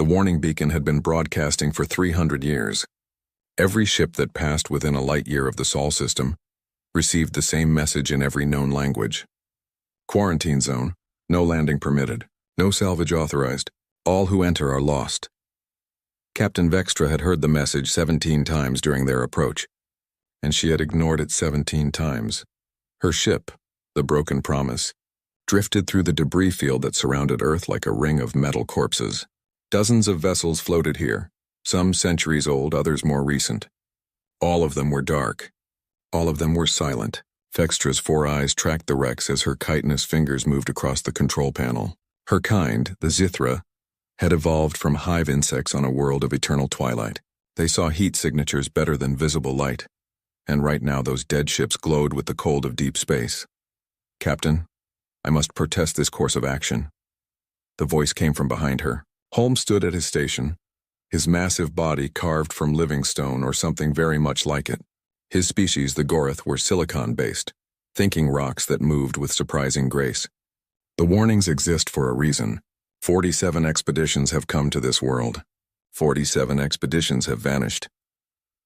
The warning beacon had been broadcasting for 300 years. Every ship that passed within a light year of the Sol system received the same message in every known language. Quarantine zone, no landing permitted, no salvage authorized, all who enter are lost. Captain Vextra had heard the message 17 times during their approach, and she had ignored it 17 times. Her ship, the Broken Promise, drifted through the debris field that surrounded Earth like a ring of metal corpses. Dozens of vessels floated here, some centuries old, others more recent. All of them were dark. All of them were silent. Vextra's 4 eyes tracked the wrecks as her chitinous fingers moved across the control panel. Her kind, the Zithra, had evolved from hive insects on a world of eternal twilight. They saw heat signatures better than visible light, and right now those dead ships glowed with the cold of deep space. "Captain, I must protest this course of action." The voice came from behind her. Holmes stood at his station, his massive body carved from living stone or something very much like it. His species, the Gorith, were silicon-based, thinking rocks that moved with surprising grace. The warnings exist for a reason. 47 expeditions have come to this world. 47 expeditions have vanished.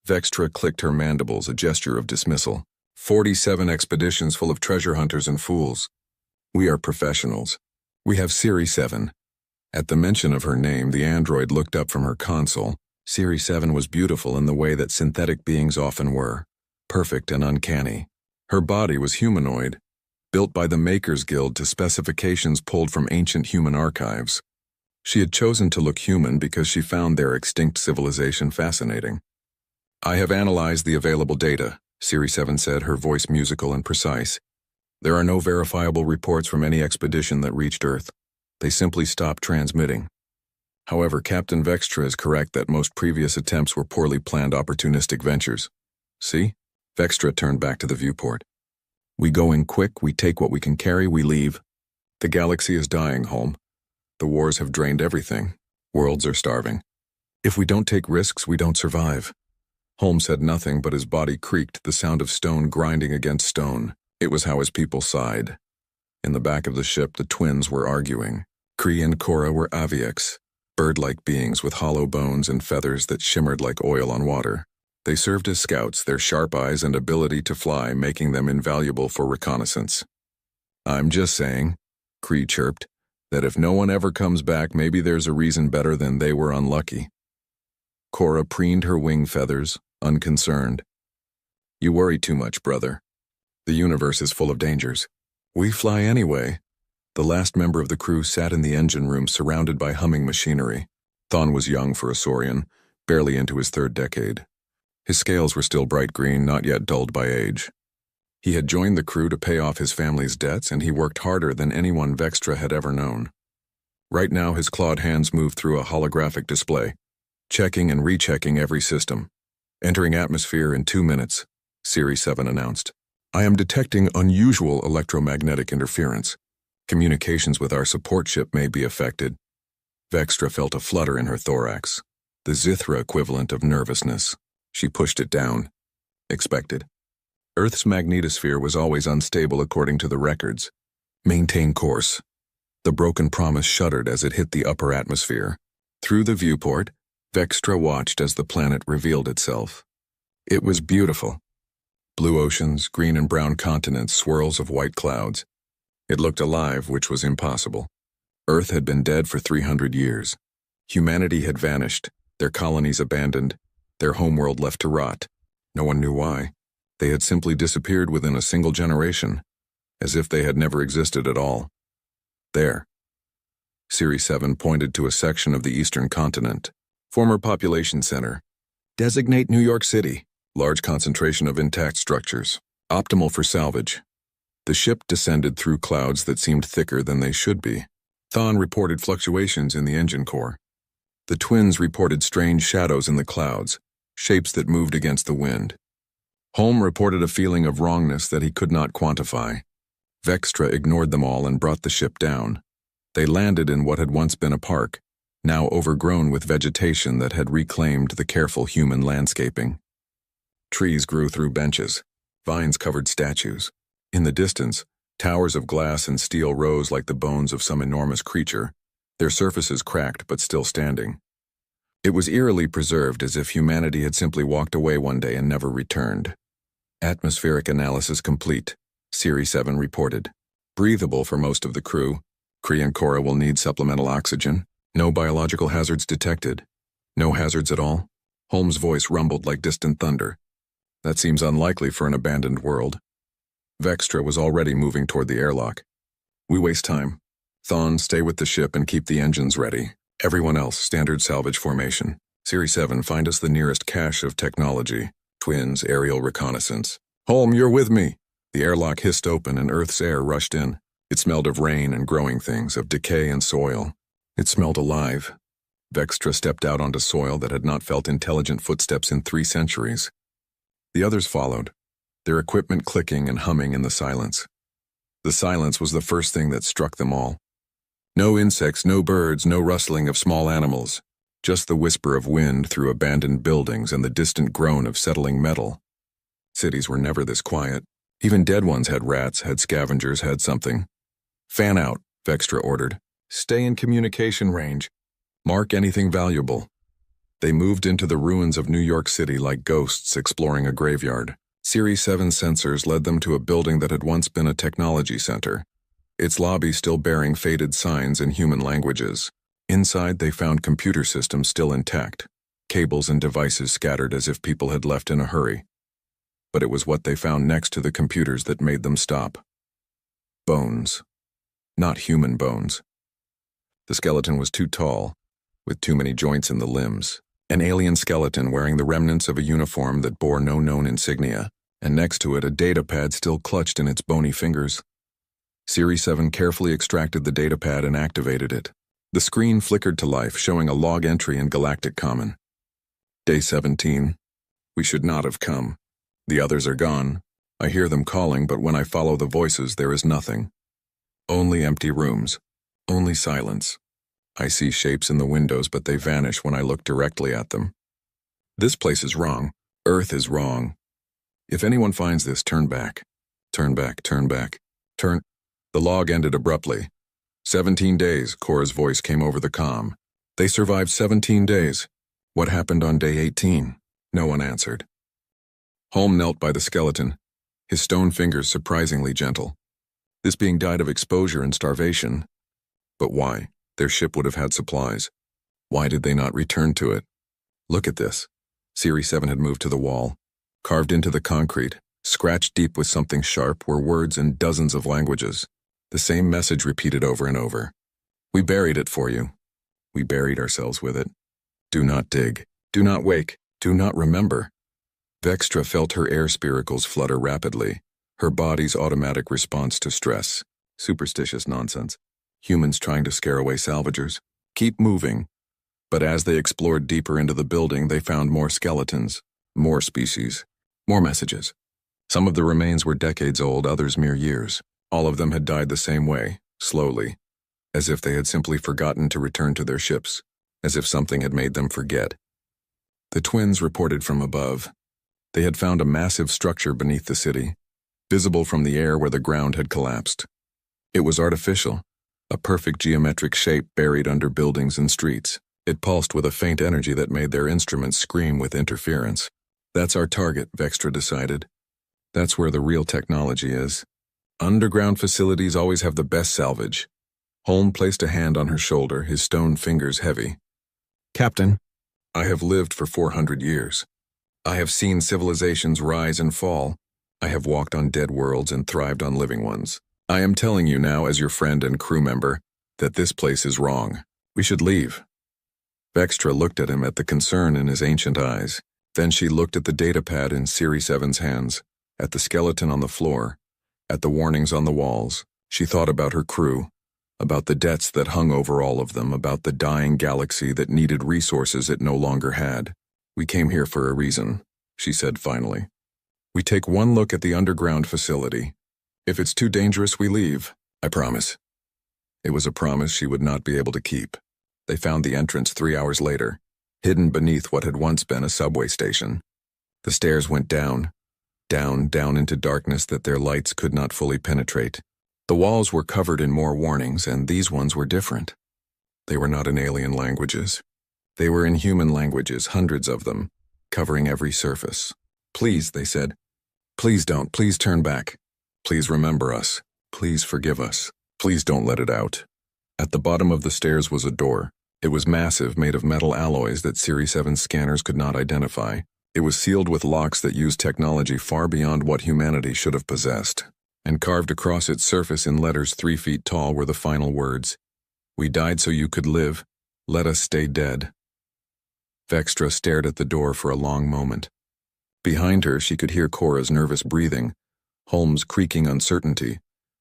Vextra clicked her mandibles, a gesture of dismissal. 47 expeditions full of treasure hunters and fools. We are professionals. We have Series 7. At the mention of her name, the android looked up from her console. Series 7 was beautiful in the way that synthetic beings often were, perfect and uncanny. Her body was humanoid, built by the Makers Guild to specifications pulled from ancient human archives. She had chosen to look human because she found their extinct civilization fascinating. "I have analyzed the available data," Series 7 said, her voice musical and precise. "There are no verifiable reports from any expedition that reached Earth. They simply stopped transmitting. However, Captain Vextra is correct that most previous attempts were poorly planned opportunistic ventures. See?" Vextra turned back to the viewport. "We go in quick, we take what we can carry, we leave. The galaxy is dying, Holm. The wars have drained everything. Worlds are starving. If we don't take risks, we don't survive." Holmes said nothing, but his body creaked, the sound of stone grinding against stone. It was how his people sighed. In the back of the ship, the twins were arguing. Kree and Cora were Avieks, bird-like beings with hollow bones and feathers that shimmered like oil on water. They served as scouts, their sharp eyes and ability to fly making them invaluable for reconnaissance. "I'm just saying," Kree chirped, "that if no one ever comes back, maybe there's a reason better than they were unlucky." Cora preened her wing feathers, unconcerned. "You worry too much, brother. The universe is full of dangers. We fly anyway." The last member of the crew sat in the engine room surrounded by humming machinery. Thon was young for a Saurian, barely into his 3rd decade. His scales were still bright green, not yet dulled by age. He had joined the crew to pay off his family's debts, and he worked harder than anyone Vextra had ever known. Right now, his clawed hands moved through a holographic display, checking and rechecking every system. "Entering atmosphere in 2 minutes," Series 7 announced. "I am detecting unusual electromagnetic interference. Communications with our support ship may be affected." Vextra felt a flutter in her thorax, the Zithra equivalent of nervousness. She pushed it down. Expected. Earth's magnetosphere was always unstable according to the records. "Maintain course." The Broken Promise shuddered as it hit the upper atmosphere. Through the viewport, Vextra watched as the planet revealed itself. It was beautiful. Blue oceans, green and brown continents, swirls of white clouds. It looked alive, which was impossible. Earth had been dead for 300 years. Humanity had vanished, their colonies abandoned, their homeworld left to rot. No one knew why. They had simply disappeared within a single generation, as if they had never existed at all. There. Series 7 pointed to a section of the eastern continent. "Former population center. Designate New York City. Large concentration of intact structures. Optimal for salvage." The ship descended through clouds that seemed thicker than they should be. Thon reported fluctuations in the engine core. The twins reported strange shadows in the clouds, shapes that moved against the wind. Holm reported a feeling of wrongness that he could not quantify. Vextra ignored them all and brought the ship down. They landed in what had once been a park, now overgrown with vegetation that had reclaimed the careful human landscaping. Trees grew through benches. Vines covered statues. In the distance, towers of glass and steel rose like the bones of some enormous creature, their surfaces cracked but still standing. It was eerily preserved, as if humanity had simply walked away one day and never returned. Atmospheric analysis complete, Series 7 reported. Breathable for most of the crew. Kree and Cora will need supplemental oxygen. No biological hazards detected. No hazards at all? Holmes' voice rumbled like distant thunder. That seems unlikely for an abandoned world. Vextra was already moving toward the airlock. We waste time. Thawne, stay with the ship and keep the engines ready. Everyone else, standard salvage formation. Series 7, find us the nearest cache of technology. Twins, aerial reconnaissance. Holm, you're with me. The airlock hissed open and Earth's air rushed in. It smelled of rain and growing things, of decay and soil. It smelled alive. Vextra stepped out onto soil that had not felt intelligent footsteps in 3 centuries. The others followed, their equipment clicking and humming in the silence. The silence was the first thing that struck them all. No insects, no birds, no rustling of small animals. Just the whisper of wind through abandoned buildings and the distant groan of settling metal. Cities were never this quiet. Even dead ones had rats, had scavengers, had something. Fan out, Vextra ordered. Stay in communication range. Mark anything valuable. They moved into the ruins of New York City like ghosts exploring a graveyard. Series 7 sensors led them to a building that had once been a technology center, its lobby still bearing faded signs in human languages. Inside, they found computer systems still intact, cables and devices scattered as if people had left in a hurry. But it was what they found next to the computers that made them stop. Bones. Not human bones. The skeleton was too tall, with too many joints in the limbs. An alien skeleton wearing the remnants of a uniform that bore no known insignia, and next to it a datapad still clutched in its bony fingers. Series 7 carefully extracted the datapad and activated it. The screen flickered to life, showing a log entry in Galactic Common. Day 17. We should not have come. The others are gone. I hear them calling, but when I follow the voices, there is nothing. Only empty rooms. Only silence. I see shapes in the windows, but they vanish when I look directly at them. This place is wrong. Earth is wrong. If anyone finds this, turn back. Turn back, turn back. Turn. The log ended abruptly. 17 days, Cora's voice came over the comm. They survived 17 days. What happened on day 18? No one answered. Holm knelt by the skeleton, his stone fingers surprisingly gentle. This being died of exposure and starvation. But why? Their ship would have had supplies. Why did they not return to it? Look at this. Series 7 had moved to the wall. Carved into the concrete, scratched deep with something sharp, were words in dozens of languages. The same message repeated over and over. We buried it for you. We buried ourselves with it. Do not dig. Do not wake. Do not remember. Vextra felt her air spiracles flutter rapidly, her body's automatic response to stress. Superstitious nonsense. Humans trying to scare away salvagers. Keep moving. But as they explored deeper into the building, they found more skeletons, more species, more messages. Some of the remains were decades old, others mere years. All of them had died the same way, slowly, as if they had simply forgotten to return to their ships, as if something had made them forget. The twins reported from above. They had found a massive structure beneath the city, visible from the air where the ground had collapsed. It was artificial, a perfect geometric shape buried under buildings and streets. It pulsed with a faint energy that made their instruments scream with interference. That's our target, Vextra decided. That's where the real technology is. Underground facilities always have the best salvage. Holm placed a hand on her shoulder, his stone fingers heavy. Captain, I have lived for 400 years. I have seen civilizations rise and fall. I have walked on dead worlds and thrived on living ones. I am telling you now, as your friend and crew member, that this place is wrong. We should leave. Vextra looked at him, at the concern in his ancient eyes. Then she looked at the datapad in Series 7's hands, at the skeleton on the floor, at the warnings on the walls. She thought about her crew, about the debts that hung over all of them, about the dying galaxy that needed resources it no longer had. We came here for a reason, she said finally. We take one look at the underground facility. If it's too dangerous, we leave. I promise. It was a promise she would not be able to keep. They found the entrance 3 hours later, hidden beneath what had once been a subway station. The stairs went down, down into darkness that their lights could not fully penetrate. The walls were covered in more warnings, and these ones were different. They were not in alien languages. They were in human languages, hundreds of them, covering every surface. "Please," they said. "Please don't. Please turn back. Please remember us. Please forgive us. Please don't let it out." At the bottom of the stairs was a door. It was massive, made of metal alloys that Series 7 scanners could not identify. It was sealed with locks that used technology far beyond what humanity should have possessed. And carved across its surface in letters 3 feet tall were the final words, "We died so you could live. Let us stay dead." Vextra stared at the door for a long moment. Behind her, she could hear Cora's nervous breathing, Holmes' creaking uncertainty,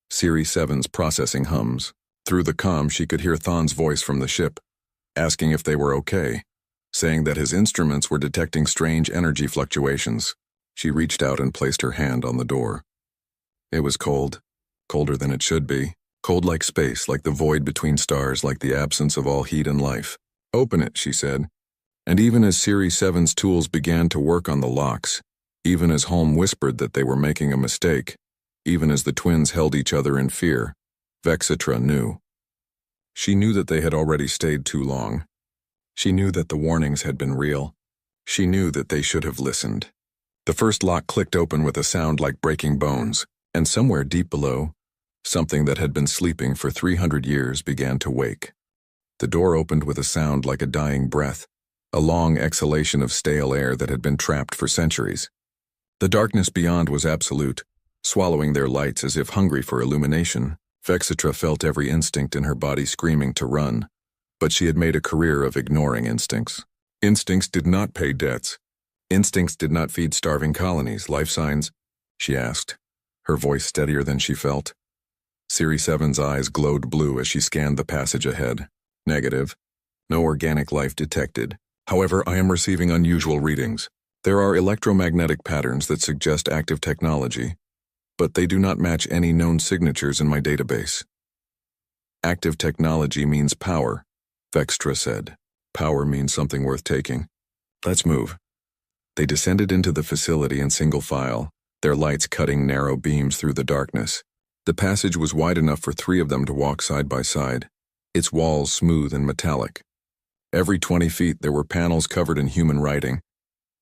Series 7's processing hums. Through the comm, she could hear Thon's voice from the ship, asking if they were okay, saying that his instruments were detecting strange energy fluctuations. She reached out and placed her hand on the door. It was cold, colder than it should be, cold like space, like the void between stars, like the absence of all heat and life. "Open it," she said. And even as Series 7's tools began to work on the locks, even as Holmes whispered that they were making a mistake, even as the twins held each other in fear, Vextra knew. She knew that they had already stayed too long. She knew that the warnings had been real. She knew that they should have listened. The first lock clicked open with a sound like breaking bones, and somewhere deep below, something that had been sleeping for 300 years began to wake. The door opened with a sound like a dying breath, a long exhalation of stale air that had been trapped for centuries. The darkness beyond was absolute, swallowing their lights as if hungry for illumination. Vextra felt every instinct in her body screaming to run, but she had made a career of ignoring instincts. Instincts did not pay debts. Instincts did not feed starving colonies. "Life signs?" she asked, her voice steadier than she felt. Series 7's eyes glowed blue as she scanned the passage ahead. "Negative. No organic life detected. However, I am receiving unusual readings. There are electromagnetic patterns that suggest active technology, but they do not match any known signatures in my database." "Active technology means power," Vextra said. "Power means something worth taking. Let's move." They descended into the facility in single file, their lights cutting narrow beams through the darkness. The passage was wide enough for 3 of them to walk side by side, its walls smooth and metallic. Every 20 feet there were panels covered in human writing,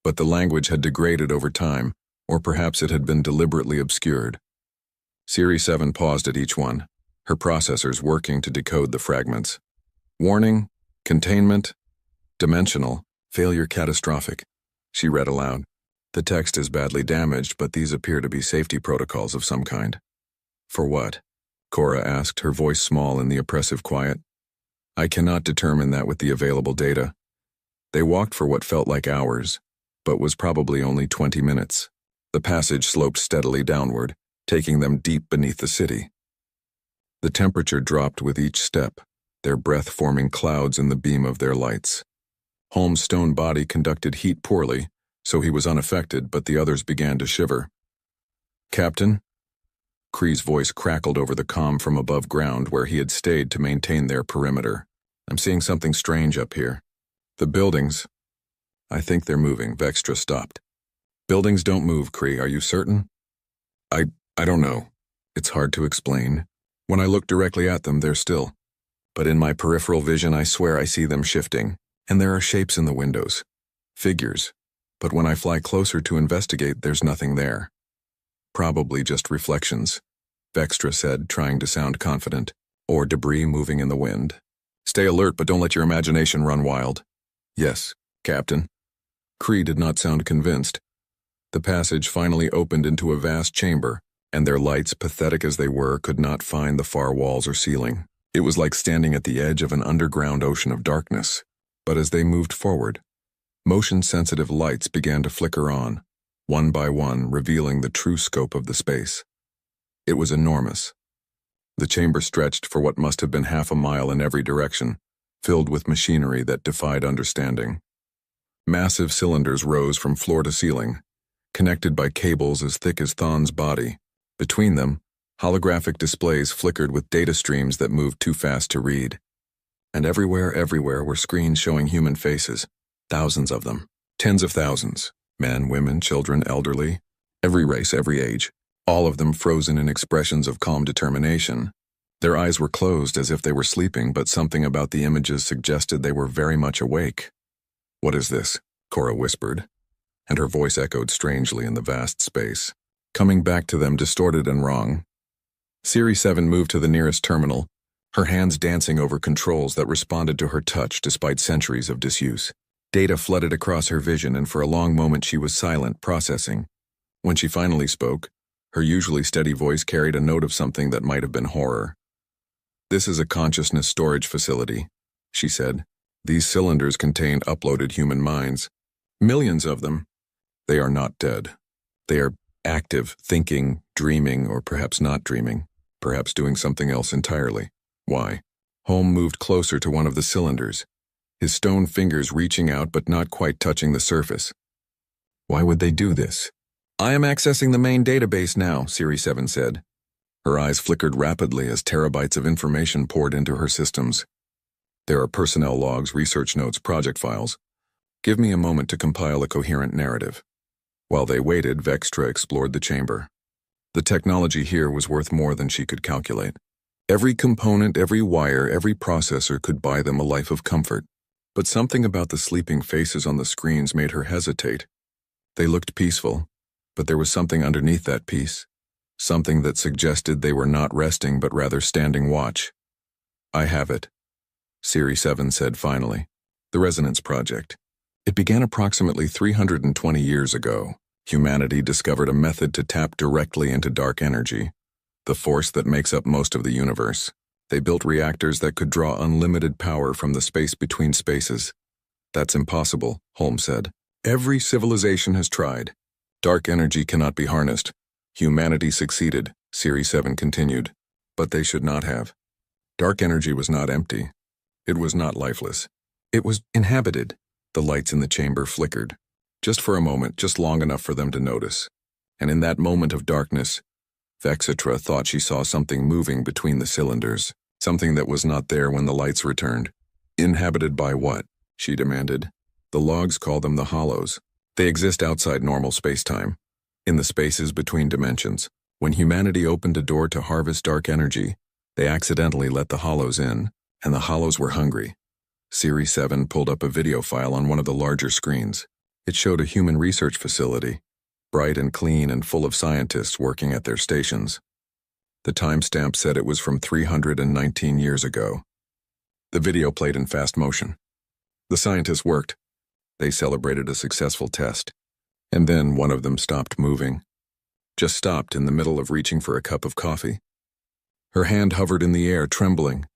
but the language had degraded over time, or perhaps it had been deliberately obscured. Series 7 paused at each one, her processors working to decode the fragments. "Warning, containment, dimensional, failure catastrophic," she read aloud. "The text is badly damaged, but these appear to be safety protocols of some kind." "For what?" Cora asked, her voice small in the oppressive quiet. "I cannot determine that with the available data." They walked for what felt like hours, but was probably only 20 minutes. The passage sloped steadily downward, taking them deep beneath the city. The temperature dropped with each step, their breath forming clouds in the beam of their lights. Holmes' stone body conducted heat poorly, so he was unaffected, but the others began to shiver. "Captain?" Kree's voice crackled over the comm from above ground where he had stayed to maintain their perimeter. "I'm seeing something strange up here. The buildings. I think they're moving." Vextra stopped. "Buildings don't move, Kree, are you certain?" I don't know. It's hard to explain. When I look directly at them, they're still. But in my peripheral vision, I swear I see them shifting, and there are shapes in the windows. Figures. But when I fly closer to investigate, there's nothing there. Probably just reflections, Vextra said, trying to sound confident, or debris moving in the wind. "Stay alert, but don't let your imagination run wild." "Yes, Captain." Kree did not sound convinced. The passage finally opened into a vast chamber, and their lights, pathetic as they were, could not find the far walls or ceiling. It was like standing at the edge of an underground ocean of darkness. But as they moved forward, motion-sensitive lights began to flicker on, one by one, revealing the true scope of the space. It was enormous. The chamber stretched for what must have been half a mile in every direction, filled with machinery that defied understanding. Massive cylinders rose from floor to ceiling, connected by cables as thick as Thon's body. Between them, holographic displays flickered with data streams that moved too fast to read. And everywhere were screens showing human faces, thousands of them, tens of thousands, men, women, children, elderly, every race, every age, all of them frozen in expressions of calm determination. Their eyes were closed as if they were sleeping, but something about the images suggested they were very much awake. "What is this?" Cora whispered, and her voice echoed strangely in the vast space, coming back to them distorted and wrong. Series 7 moved to the nearest terminal, her hands dancing over controls that responded to her touch despite centuries of disuse. Data flooded across her vision, and for a long moment she was silent, processing. When she finally spoke, her usually steady voice carried a note of something that might have been horror. "This is a consciousness storage facility," she said. "These cylinders contain uploaded human minds. Millions of them. They are not dead. They are active, thinking, dreaming, or perhaps not dreaming, perhaps doing something else entirely. Why?" Holm moved closer to one of the cylinders, his stone fingers reaching out but not quite touching the surface. "Why would they do this?" "I am accessing the main database now," Series 7 said. Her eyes flickered rapidly as terabytes of information poured into her systems. "There are personnel logs, research notes, project files. Give me a moment to compile a coherent narrative." While they waited, Vextra explored the chamber. The technology here was worth more than she could calculate. Every component, every wire, every processor could buy them a life of comfort. But something about the sleeping faces on the screens made her hesitate. They looked peaceful, but there was something underneath that peace. Something that suggested they were not resting but rather standing watch. "I have it," Series 7 said finally. "The Resonance Project. It began approximately 320 years ago. Humanity discovered a method to tap directly into dark energy, the force that makes up most of the universe. They built reactors that could draw unlimited power from the space between spaces. That's impossible, Holmes said. Every civilization has tried. Dark energy cannot be harnessed. Humanity succeeded, Series 7 continued. But they should not have. Dark energy was not empty. It was not lifeless. It was inhabited. The lights in the chamber flickered. Just for a moment, just long enough for them to notice. And in that moment of darkness, Vextra thought she saw something moving between the cylinders, something that was not there when the lights returned. Inhabited by what? She demanded. The logs call them the hollows. They exist outside normal space-time, in the spaces between dimensions. When humanity opened a door to harvest dark energy, they accidentally let the hollows in, and the hollows were hungry. Series 7 pulled up a video file on one of the larger screens. It showed a human research facility, bright and clean and full of scientists working at their stations. The timestamp said it was from 319 years ago. The video played in fast motion. The scientists worked. They celebrated a successful test. And then one of them stopped moving. Just stopped in the middle of reaching for a cup of coffee. Her hand hovered in the air, trembling.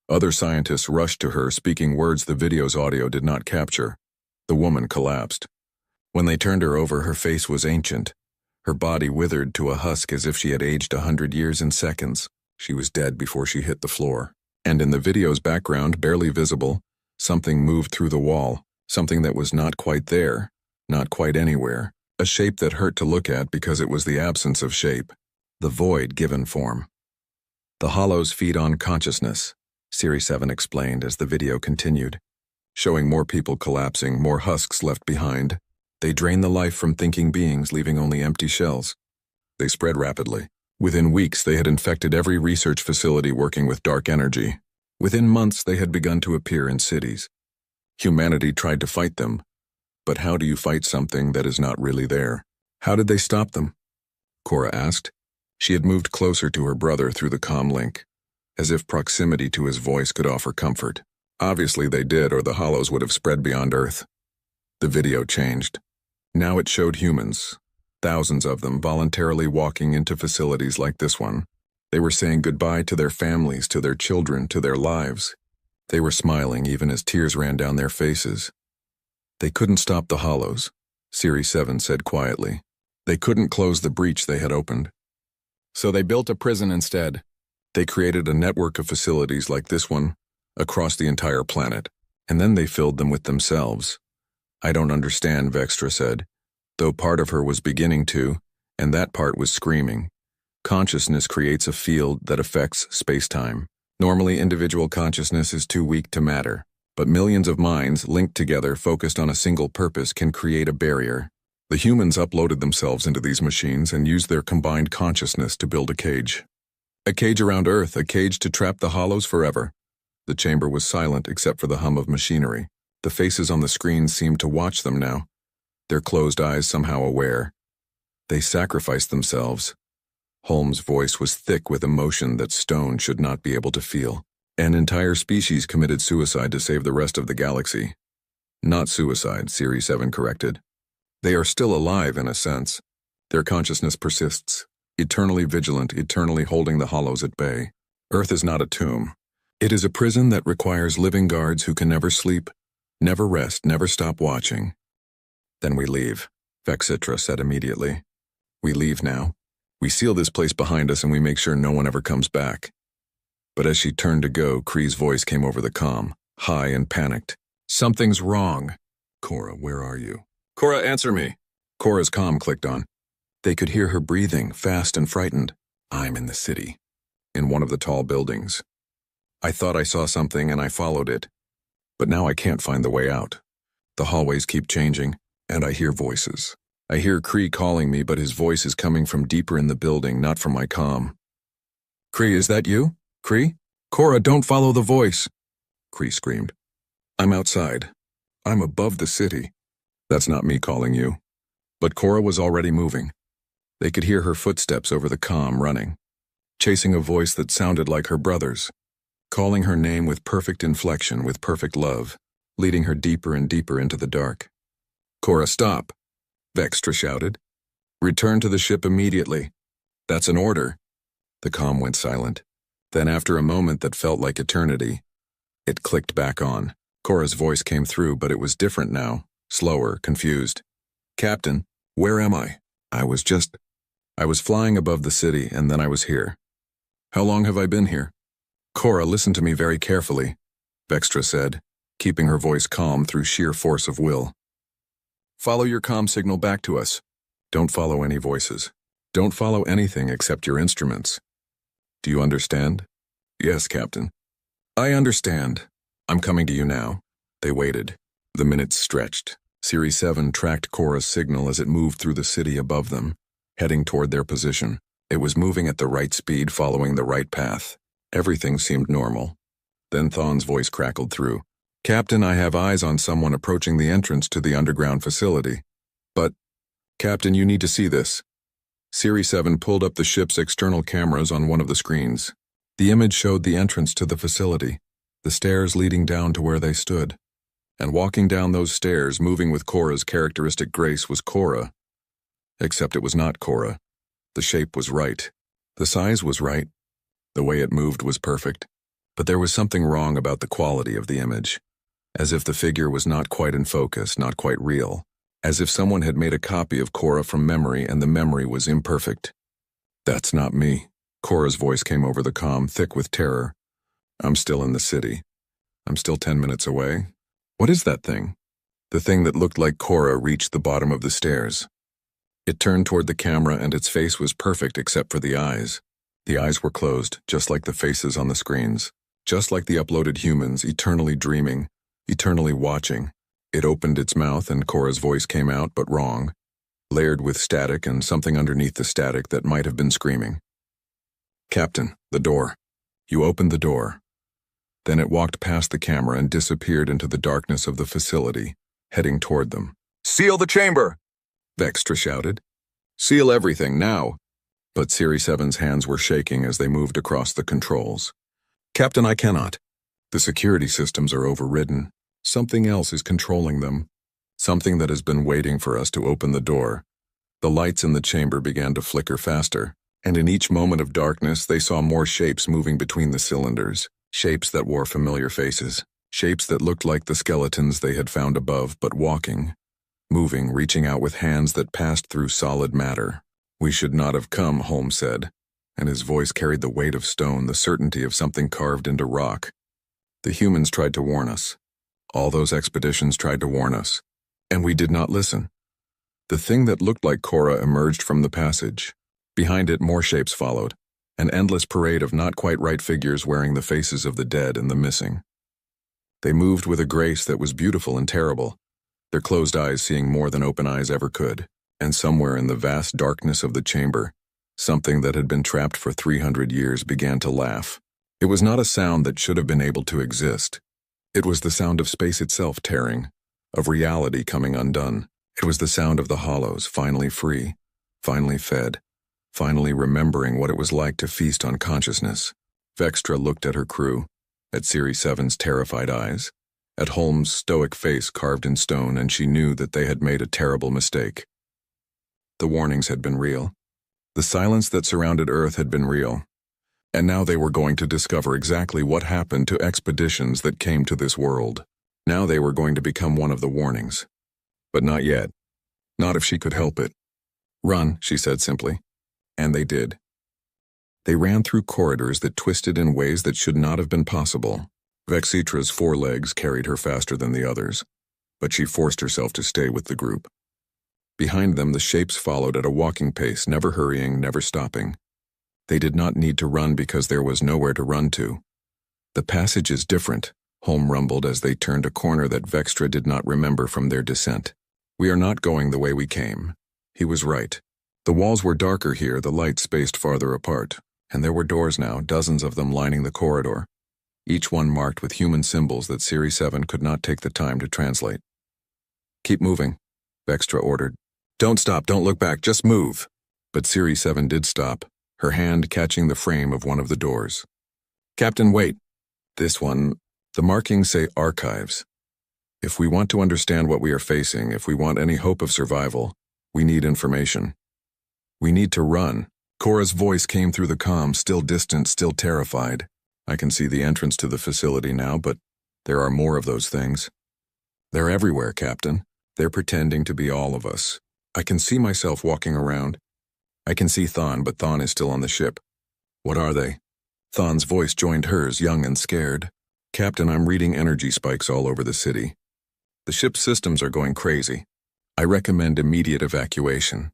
Other scientists rushed to her, speaking words the video's audio did not capture. The woman collapsed. When they turned her over, her face was ancient. Her body withered to a husk as if she had aged 100 years in seconds. She was dead before she hit the floor. And in the video's background, barely visible, something moved through the wall, something that was not quite there, not quite anywhere, a shape that hurt to look at because it was the absence of shape, the void given form. The hollows feed on consciousness, Series 7 explained as the video continued, showing more people collapsing, more husks left behind. They drain the life from thinking beings, leaving only empty shells. They spread rapidly. Within weeks, they had infected every research facility working with dark energy. Within months, they had begun to appear in cities. Humanity tried to fight them. But how do you fight something that is not really there? How did they stop them? Cora asked. She had moved closer to her brother through the comm link, as if proximity to his voice could offer comfort. Obviously they did, or the hollows would have spread beyond Earth. The video changed. Now it showed humans, thousands of them, voluntarily walking into facilities like this one. They were saying goodbye to their families, to their children, to their lives. They were smiling even as tears ran down their faces. They couldn't stop the hollows, Series 7 said quietly. They couldn't close the breach they had opened. So they built a prison instead. They created a network of facilities like this one across the entire planet, and then they filled them with themselves. I don't understand, Vextra said, though part of her was beginning to, and that part was screaming. Consciousness creates a field that affects space-time. Normally, individual consciousness is too weak to matter, but millions of minds linked together focused on a single purpose can create a barrier. The humans uploaded themselves into these machines and used their combined consciousness to build a cage. A cage around Earth, a cage to trap the hollows forever. The chamber was silent except for the hum of machinery. The faces on the screen seemed to watch them now, their closed eyes somehow aware. They sacrificed themselves. Holmes' voice was thick with emotion that stone should not be able to feel. An entire species committed suicide to save the rest of the galaxy. Not suicide, Series 7 corrected. They are still alive in a sense. Their consciousness persists, eternally vigilant, eternally holding the hollows at bay. Earth is not a tomb. It is a prison that requires living guards who can never sleep, never rest, never stop watching. Then we leave, Vexitra said immediately. We leave now. We seal this place behind us and we make sure no one ever comes back. But as she turned to go, Kree's voice came over the comm, high and panicked. Something's wrong. Cora, where are you? Cora, answer me. Cora's comm clicked on. They could hear her breathing, fast and frightened. I'm in the city, in one of the tall buildings. I thought I saw something and I followed it. But now I can't find the way out. The hallways keep changing, and I hear voices. I hear Kree calling me, but his voice is coming from deeper in the building, not from my comm. Kree, is that you? Kree? Cora, don't follow the voice. Kree screamed. I'm outside. I'm above the city. That's not me calling you. But Cora was already moving. They could hear her footsteps over the comm running, chasing a voice that sounded like her brother's, calling her name with perfect inflection, with perfect love, leading her deeper and deeper into the dark. Cora, stop, Vextra shouted. Return to the ship immediately. That's an order. The comm went silent. Then after a moment that felt like eternity, it clicked back on. Cora's voice came through, but it was different now, slower, confused. Captain, where am I? I was flying above the city, and then I was here. How long have I been here? Cora, listen to me very carefully, Vextra said, keeping her voice calm through sheer force of will. Follow your comm signal back to us. Don't follow any voices. Don't follow anything except your instruments. Do you understand? Yes, Captain. I understand. I'm coming to you now. They waited. The minutes stretched. Series 7 tracked Cora's signal as it moved through the city above them, heading toward their position. It was moving at the right speed, following the right path. Everything seemed normal. Then Thawne's voice crackled through. Captain, I have eyes on someone approaching the entrance to the underground facility. But, Captain, you need to see this. Series 7 pulled up the ship's external cameras on one of the screens. The image showed the entrance to the facility, the stairs leading down to where they stood. And walking down those stairs, moving with Cora's characteristic grace, was Cora. Except it was not Cora. The shape was right. The size was right. The way it moved was perfect. But there was something wrong about the quality of the image. As if the figure was not quite in focus, not quite real. As if someone had made a copy of Cora from memory and the memory was imperfect. That's not me. Cora's voice came over the comm, thick with terror. I'm still in the city. I'm still 10 minutes away. What is that thing? The thing that looked like Cora reached the bottom of the stairs. It turned toward the camera and its face was perfect except for the eyes. The eyes were closed, just like the faces on the screens. Just like the uploaded humans, eternally dreaming, eternally watching. It opened its mouth and Cora's voice came out, but wrong. Layered with static and something underneath the static that might have been screaming. Captain, the door. You opened the door. Then it walked past the camera and disappeared into the darkness of the facility, heading toward them. Seal the chamber! Vextra shouted. Seal everything, now! But Series 7's hands were shaking as they moved across the controls. Captain, I cannot. The security systems are overridden. Something else is controlling them. Something that has been waiting for us to open the door. The lights in the chamber began to flicker faster, and in each moment of darkness they saw more shapes moving between the cylinders. Shapes that wore familiar faces. Shapes that looked like the skeletons they had found above, but walking. Moving, reaching out with hands that passed through solid matter. We should not have come, Holmes said, and his voice carried the weight of stone, the certainty of something carved into rock. The humans tried to warn us. All those expeditions tried to warn us. And we did not listen. The thing that looked like Cora emerged from the passage. Behind it, more shapes followed. An endless parade of not quite right figures wearing the faces of the dead and the missing. They moved with a grace that was beautiful and terrible, their closed eyes seeing more than open eyes ever could. And somewhere in the vast darkness of the chamber, something that had been trapped for 300 years began to laugh. It was not a sound that should have been able to exist. It was the sound of space itself tearing, of reality coming undone. It was the sound of the hollows, finally free, finally fed, finally remembering what it was like to feast on consciousness. Vextra looked at her crew, at Series 7's terrified eyes, at Holmes' stoic face carved in stone, and she knew that they had made a terrible mistake. The warnings had been real. The silence that surrounded Earth had been real. And now they were going to discover exactly what happened to expeditions that came to this world. Now they were going to become one of the warnings. But not yet. Not if she could help it. "Run," she said simply. And they did. They ran through corridors that twisted in ways that should not have been possible. Vexitra's 4 legs carried her faster than the others, but she forced herself to stay with the group. Behind them, the shapes followed at a walking pace, never hurrying, never stopping. They did not need to run because there was nowhere to run to. "The passage is different," Holm rumbled as they turned a corner that Vextra did not remember from their descent. "We are not going the way we came." He was right. The walls were darker here, the lights spaced farther apart, and there were doors now, dozens of them lining the corridor, each one marked with human symbols that Series 7 could not take the time to translate. "Keep moving," Vextra ordered. "Don't stop, don't look back, just move." But Series 7 did stop, her hand catching the frame of one of the doors. "Captain, wait. This one, the markings say archives. If we want to understand what we are facing, if we want any hope of survival, we need information. We need to run." Cora's voice came through the comm, still distant, still terrified. "I can see the entrance to the facility now, but there are more of those things. They're everywhere, Captain. They're pretending to be all of us. I can see myself walking around. I can see Thon, but Thon is still on the ship." "What are they?" Thon's voice joined hers, young and scared. "Captain, I'm reading energy spikes all over the city. The ship's systems are going crazy. I recommend immediate evacuation."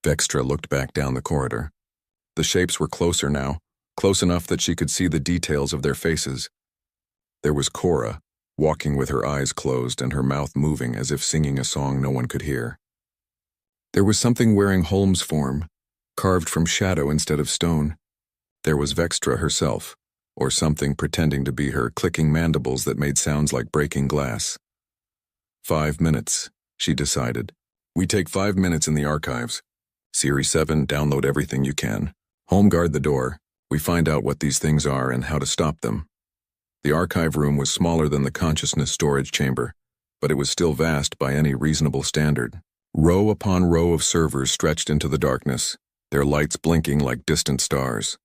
Vextra looked back down the corridor. The shapes were closer now, close enough that she could see the details of their faces. There was Cora, walking with her eyes closed and her mouth moving as if singing a song no one could hear. There was something wearing Holmes' form, carved from shadow instead of stone. There was Vextra herself, or something pretending to be her, clicking mandibles that made sounds like breaking glass. 5 minutes, she decided. "We take 5 minutes in the archives. Series 7, download everything you can. Home guard the door. We find out what these things are and how to stop them." The archive room was smaller than the consciousness storage chamber, but it was still vast by any reasonable standard. Row upon row of servers stretched into the darkness, their lights blinking like distant stars.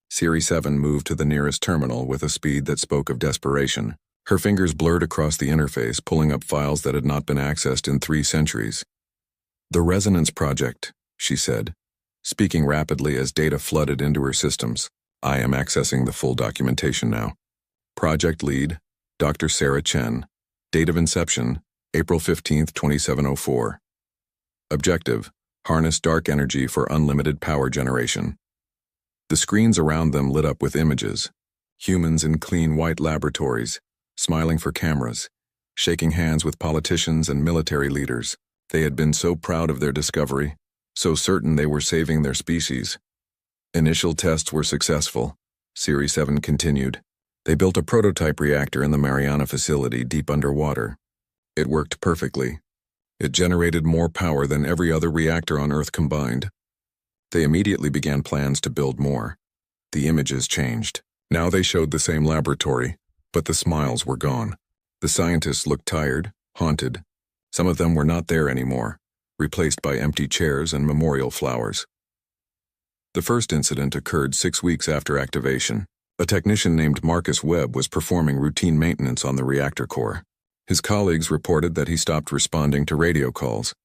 Series 7 moved to the nearest terminal with a speed that spoke of desperation. Her fingers blurred across the interface, pulling up files that had not been accessed in 3 centuries. "The Resonance Project," she said, speaking rapidly as data flooded into her systems. "I am accessing the full documentation now. Project lead, Dr. Sarah Chen. Date of inception, April 15, 2704. Objective, harness dark energy for unlimited power generation." The screens around them lit up with images. Humans in clean white laboratories, smiling for cameras, shaking hands with politicians and military leaders. They had been so proud of their discovery, so certain they were saving their species. "Initial tests were successful," Series 7 continued. "They built a prototype reactor in the Mariana facility deep underwater. It worked perfectly. It generated more power than every other reactor on Earth combined. They immediately began plans to build more. The images changed. Now they showed the same laboratory, but the smiles were gone. The scientists looked tired, haunted. Some of them were not there anymore, replaced by empty chairs and memorial flowers. The first incident occurred 6 weeks after activation. A technician named Marcus Webb was performing routine maintenance on the reactor core. His colleagues reported that he stopped responding to radio calls.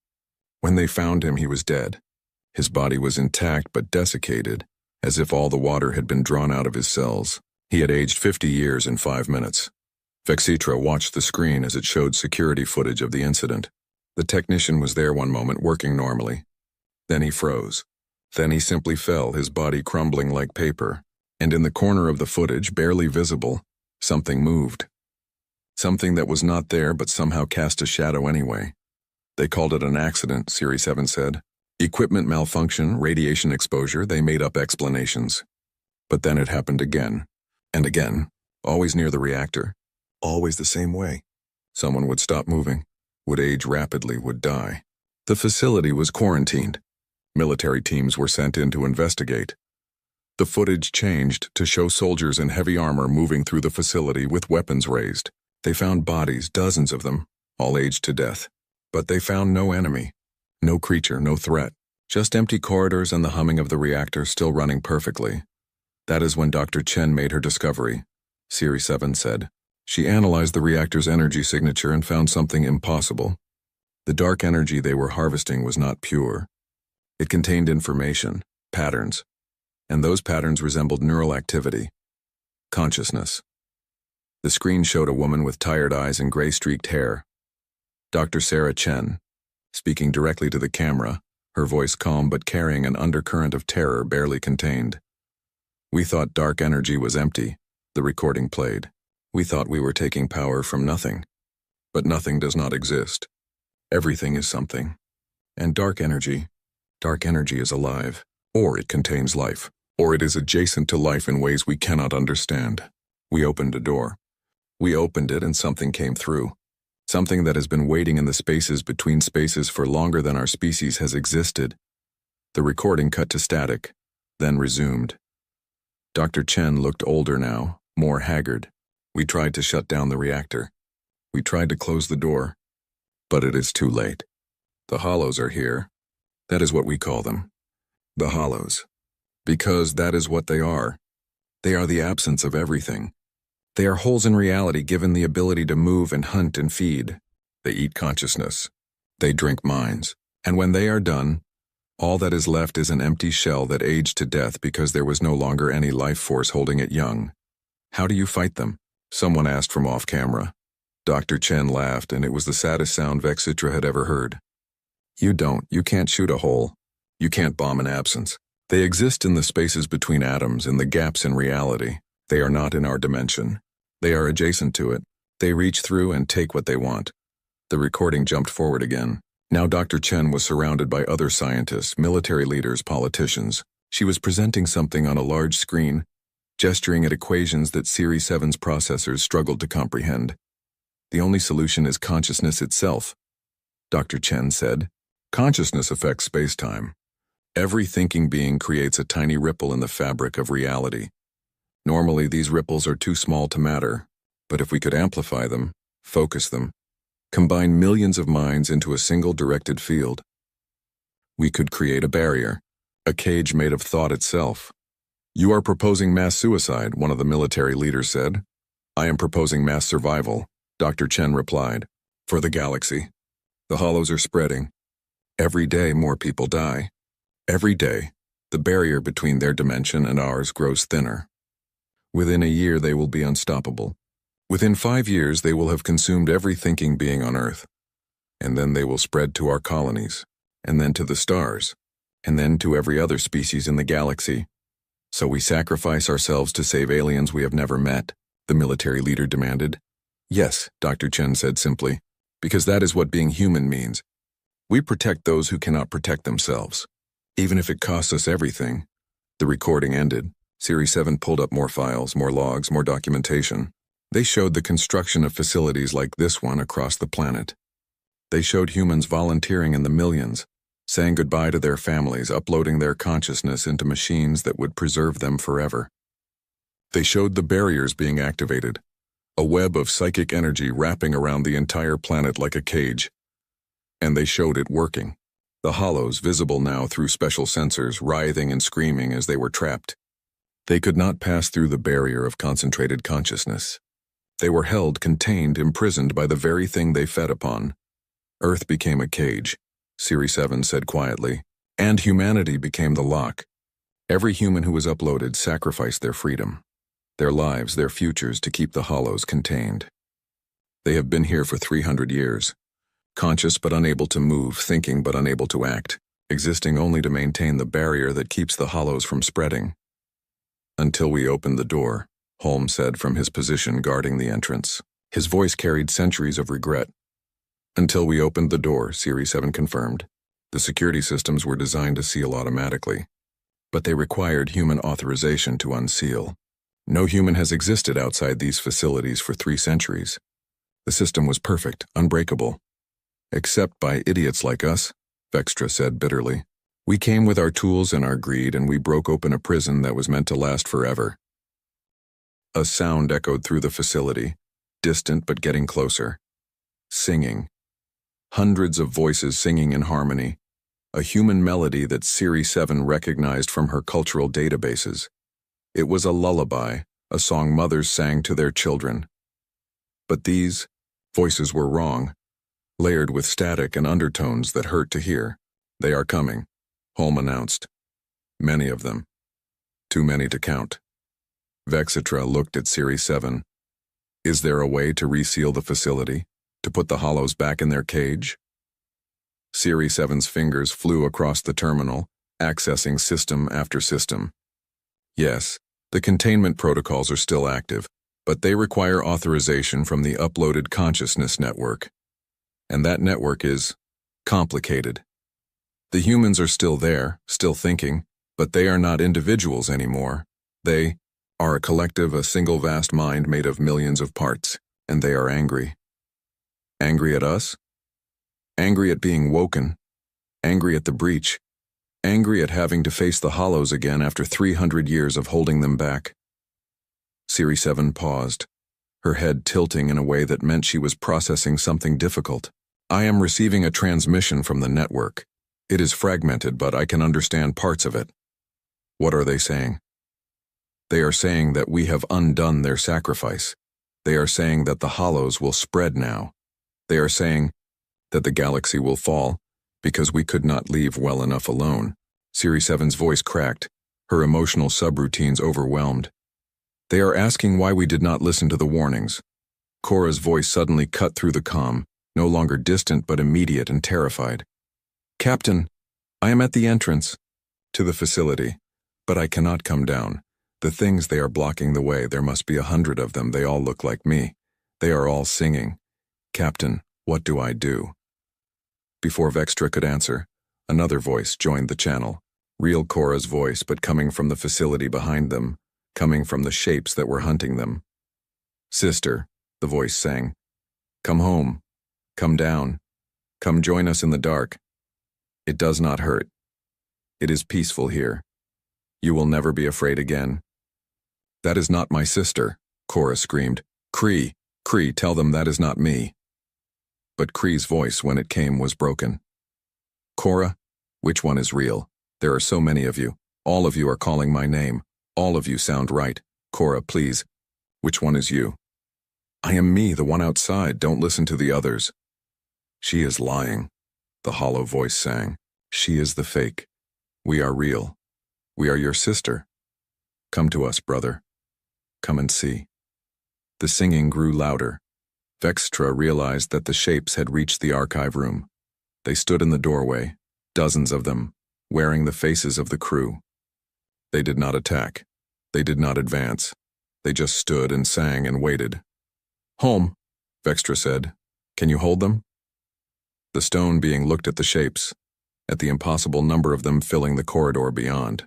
When they found him, he was dead. His body was intact but desiccated, as if all the water had been drawn out of his cells. He had aged 50 years in 5 minutes. Vexitra watched the screen as it showed security footage of the incident. The technician was there one moment, working normally. Then he froze. Then he simply fell, his body crumbling like paper. And in the corner of the footage, barely visible, something moved. Something that was not there but somehow cast a shadow anyway. "They called it an accident," Series 7 said. "Equipment malfunction, radiation exposure, they made up explanations." But then it happened again. And again, always near the reactor. Always the same way. Someone would stop moving, would age rapidly, would die. The facility was quarantined. Military teams were sent in to investigate. The footage changed to show soldiers in heavy armor moving through the facility with weapons raised. They found bodies, dozens of them, all aged to death. But they found no enemy, no creature, no threat. Just empty corridors and the humming of the reactor still running perfectly. That is when Dr. Chen made her discovery, Series 7 said. She analyzed the reactor's energy signature and found something impossible. The dark energy they were harvesting was not pure. It contained information, patterns, and those patterns resembled neural activity, consciousness. The screen showed a woman with tired eyes and gray-streaked hair. Dr. Sarah Chen, speaking directly to the camera, her voice calm but carrying an undercurrent of terror barely contained. We thought dark energy was empty, the recording played. We thought we were taking power from nothing. But nothing does not exist. Everything is something. And dark energy is alive, or it contains life, or it is adjacent to life in ways we cannot understand. We opened a door. We opened it and something came through. Something that has been waiting in the spaces between spaces for longer than our species has existed. The recording cut to static, then resumed. Dr. Chen looked older now, more haggard. We tried to shut down the reactor. We tried to close the door. But it is too late. The hollows are here. That is what we call them. The hollows. Because that is what they are. They are the absence of everything. They are holes in reality given the ability to move and hunt and feed. They eat consciousness. They drink minds. And when they are done, all that is left is an empty shell that aged to death because there was no longer any life force holding it young. How do you fight them? Someone asked from off camera. Dr. Chen laughed, and it was the saddest sound Vexitra had ever heard. You can't shoot a hole. You can't bomb an absence. They exist in the spaces between atoms, in the gaps in reality. They are not in our dimension. They are adjacent to it. They reach through and take what they want. The recording jumped forward again. Now Dr. Chen was surrounded by other scientists, military leaders, politicians. She was presenting something on a large screen, gesturing at equations that Series 7's processors struggled to comprehend. The only solution is consciousness itself, Dr. Chen said. Consciousness affects space-time. Every thinking being creates a tiny ripple in the fabric of reality. Normally, these ripples are too small to matter, but if we could amplify them, focus them, combine millions of minds into a single directed field, we could create a barrier, a cage made of thought itself. You are proposing mass suicide, one of the military leaders said. I am proposing mass survival, Dr. Chen replied. For the galaxy. The hollows are spreading. Every day more people die. Every day, the barrier between their dimension and ours grows thinner. Within a year they will be unstoppable. Within 5 years they will have consumed every thinking being on Earth. And then they will spread to our colonies, and then to the stars, and then to every other species in the galaxy. So we sacrifice ourselves to save aliens we have never met, the military leader demanded. Yes, Dr. Chen said simply, because that is what being human means. We protect those who cannot protect themselves, even if it costs us everything. The recording ended. Series 7 pulled up more files, more logs, more documentation. They showed the construction of facilities like this one across the planet. They showed humans volunteering in the millions, saying goodbye to their families, uploading their consciousness into machines that would preserve them forever. They showed the barriers being activated, a web of psychic energy wrapping around the entire planet like a cage. And they showed it working. The hollows, visible now through special sensors, writhing and screaming as they were trapped. They could not pass through the barrier of concentrated consciousness. They were held, contained, imprisoned by the very thing they fed upon. Earth became a cage, Series 7 said quietly, and humanity became the lock. Every human who was uploaded sacrificed their freedom, their lives, their futures to keep the hollows contained. They have been here for 300 years, conscious but unable to move, thinking but unable to act, existing only to maintain the barrier that keeps the hollows from spreading. Until we opened the door, Holmes said from his position guarding the entrance. His voice carried centuries of regret. Until we opened the door, Series 7 confirmed. The security systems were designed to seal automatically, but they required human authorization to unseal. No human has existed outside these facilities for 3 centuries. The system was perfect, unbreakable. Except by idiots like us, Vextra said bitterly. We came with our tools and our greed, and we broke open a prison that was meant to last forever. A sound echoed through the facility, distant but getting closer. Singing. Hundreds of voices singing in harmony. A human melody that Series 7 recognized from her cultural databases. It was a lullaby, a song mothers sang to their children. But these voices were wrong, layered with static and undertones that hurt to hear. They are coming, Holm announced. Many of them. Too many to count. Vexitra looked at Series 7. Is there a way to reseal the facility, to put the hollows back in their cage? Series 7's fingers flew across the terminal, accessing system after system. Yes, the containment protocols are still active, but they require authorization from the uploaded consciousness network. And that network is complicated. The humans are still there, still thinking, but they are not individuals anymore. They are a collective, a single vast mind made of millions of parts, and they are angry. Angry at us? Angry at being woken. Angry at the breach. Angry at having to face the hollows again after 300 years of holding them back. Series 7 paused, her head tilting in a way that meant she was processing something difficult. I am receiving a transmission from the network. It is fragmented, but I can understand parts of it. What are they saying? They are saying that we have undone their sacrifice. They are saying that the hollows will spread now. They are saying that the galaxy will fall because we could not leave well enough alone. Series 7's voice cracked, her emotional subroutines overwhelmed. They are asking why we did not listen to the warnings. Cora's voice suddenly cut through the comm, no longer distant but immediate and terrified. Captain, I am at the entrance to the facility, but I cannot come down. The things they are blocking the way, there must be 100 of them. They all look like me. They are all singing. Captain, what do I do? Before Vextra could answer, another voice joined the channel. Real Cora's voice, but coming from the facility behind them, coming from the shapes that were hunting them. Sister, the voice sang. Come home. Come down. Come join us in the dark. It does not hurt. It is peaceful here. You will never be afraid again. That is not my sister, Cora screamed. Cree, tell them that is not me. But Cree's voice, when it came, was broken. Cora, which one is real? There are so many of you. All of you are calling my name. All of you sound right. Cora, please. Which one is you? I am me, the one outside. Don't listen to the others. She is lying, the hollow voice sang. She is the fake. We are real. We are your sister. Come to us, brother. Come and see. The singing grew louder. Vextra realized that the shapes had reached the archive room. They stood in the doorway, dozens of them, wearing the faces of the crew. They did not attack. They did not advance. They just stood and sang and waited. Holm, Vextra said. Can you hold them? The stone being looked at the shapes, at the impossible number of them filling the corridor beyond.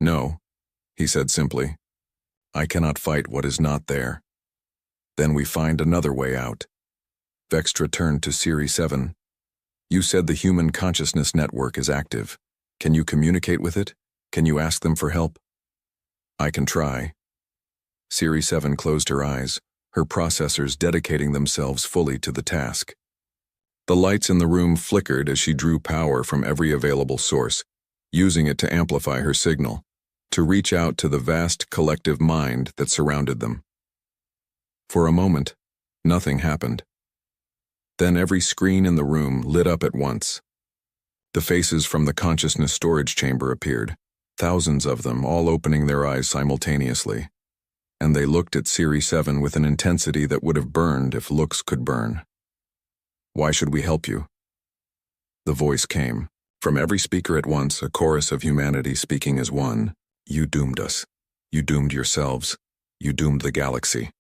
No, he said simply. I cannot fight what is not there. Then we find another way out. Vextra turned to Series 7. You said the human consciousness network is active. Can you communicate with it? Can you ask them for help? I can try. Series 7 closed her eyes, her processors dedicating themselves fully to the task. The lights in the room flickered as she drew power from every available source, using it to amplify her signal, to reach out to the vast collective mind that surrounded them. For a moment, nothing happened. Then every screen in the room lit up at once. The faces from the consciousness storage chamber appeared, thousands of them, all opening their eyes simultaneously. And they looked at Series 7 with an intensity that would have burned if looks could burn. Why should we help you? The voice came. From every speaker at once, a chorus of humanity speaking as one. You doomed us. You doomed yourselves. You doomed the galaxy.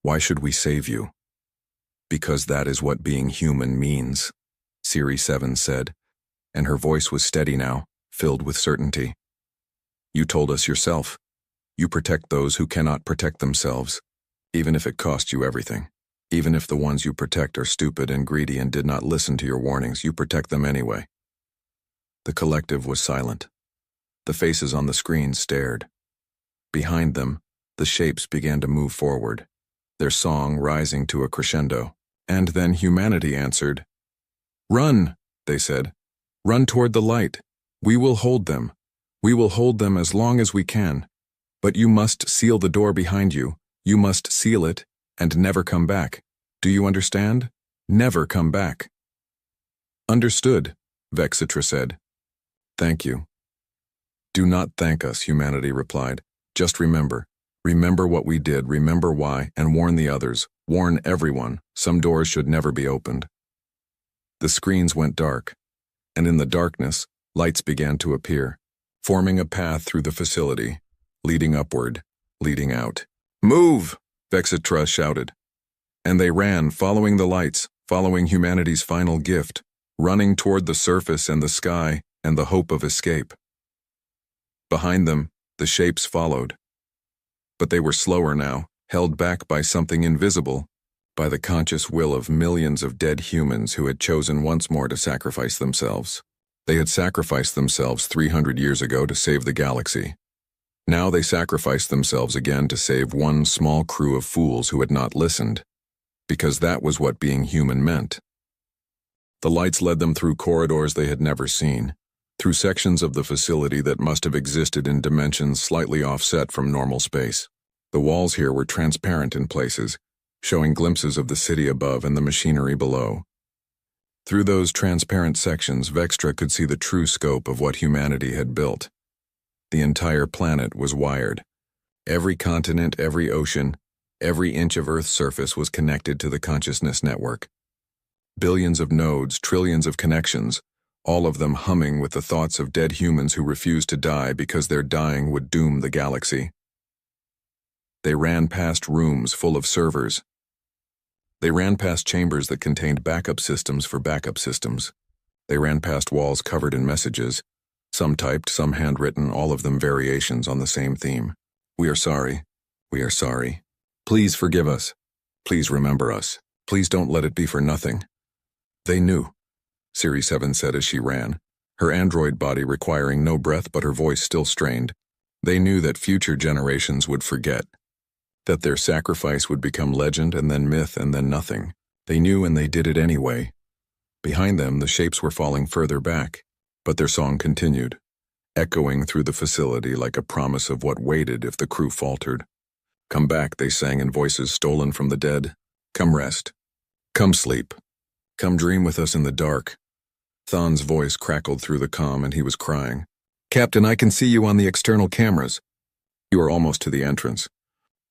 Why should we save you? Because that is what being human means, Series 7 said, and her voice was steady now, filled with certainty. You told us yourself. You protect those who cannot protect themselves, even if it costs you everything. Even if the ones you protect are stupid and greedy and did not listen to your warnings, you protect them anyway. The collective was silent. The faces on the screen stared. Behind them, the shapes began to move forward, their song rising to a crescendo. And then humanity answered. "Run," they said. "Run toward the light. We will hold them. We will hold them as long as we can. But you must seal the door behind you. You must seal it and never come back. Do you understand? Never come back." "Understood," Vexitra said. "Thank you." "Do not thank us," humanity replied. "Just remember. Remember what we did, remember why, and warn the others. Warn everyone. Some doors should never be opened." The screens went dark, and in the darkness, lights began to appear, forming a path through the facility, leading upward, leading out. "Move!" Vexitra shouted. And they ran, following the lights, following humanity's final gift, running toward the surface and the sky and the hope of escape. Behind them, the shapes followed. But they were slower now, held back by something invisible, by the conscious will of millions of dead humans who had chosen once more to sacrifice themselves. They had sacrificed themselves 300 years ago to save the galaxy. Now they sacrificed themselves again to save one small crew of fools who had not listened, because that was what being human meant. The lights led them through corridors they had never seen, through sections of the facility that must have existed in dimensions slightly offset from normal space. The walls here were transparent in places, showing glimpses of the city above and the machinery below. Through those transparent sections, Vextra could see the true scope of what humanity had built. The entire planet was wired. Every continent, every ocean, every inch of Earth's surface was connected to the consciousness network. Billions of nodes, trillions of connections, all of them humming with the thoughts of dead humans who refused to die because their dying would doom the galaxy. They ran past rooms full of servers. They ran past chambers that contained backup systems for backup systems. They ran past walls covered in messages, some typed, some handwritten, all of them variations on the same theme. "We are sorry. We are sorry. Please forgive us. Please remember us. Please don't let it be for nothing." They knew, Series 7 said as she ran, her android body requiring no breath but her voice still strained. They knew that future generations would forget, that their sacrifice would become legend and then myth and then nothing. They knew and they did it anyway. Behind them, the shapes were falling further back, but their song continued, echoing through the facility like a promise of what waited if the crew faltered. "Come back," they sang in voices stolen from the dead. "Come rest. Come sleep. Come dream with us in the dark." Than's voice crackled through the comm and he was crying. "Captain, I can see you on the external cameras. You are almost to the entrance.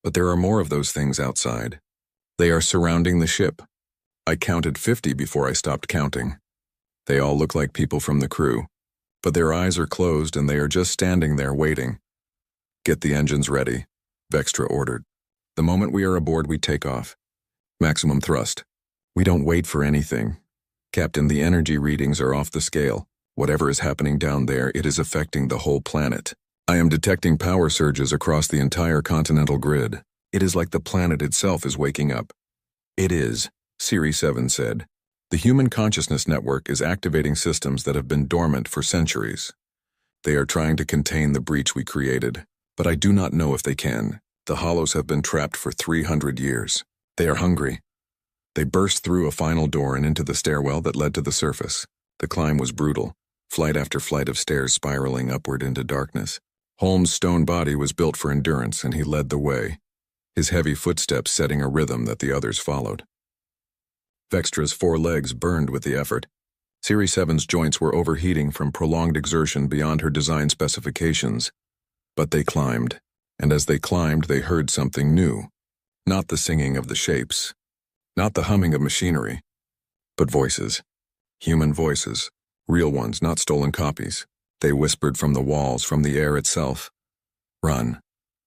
But there are more of those things outside. They are surrounding the ship. I counted 50 before I stopped counting. They all look like people from the crew, but their eyes are closed and they are just standing there waiting." "Get the engines ready," Vextra ordered. "The moment we are aboard, we take off. Maximum thrust. We don't wait for anything. Captain, the energy readings are off the scale. Whatever is happening down there, it is affecting the whole planet. I am detecting power surges across the entire continental grid. It is like the planet itself is waking up." "It is," Series 7 said. "The human consciousness network is activating systems that have been dormant for centuries. They are trying to contain the breach we created, but I do not know if they can. The hollows have been trapped for 300 years. They are hungry." They burst through a final door and into the stairwell that led to the surface. The climb was brutal, flight after flight of stairs spiraling upward into darkness. Holmes' stone body was built for endurance, and he led the way, his heavy footsteps setting a rhythm that the others followed. Vextra's 4 legs burned with the effort. Series 7's joints were overheating from prolonged exertion beyond her design specifications. But they climbed, and as they climbed, they heard something new. Not the singing of the shapes, not the humming of machinery, but voices. Human voices, real ones, not stolen copies. They whispered from the walls, from the air itself. "Run,"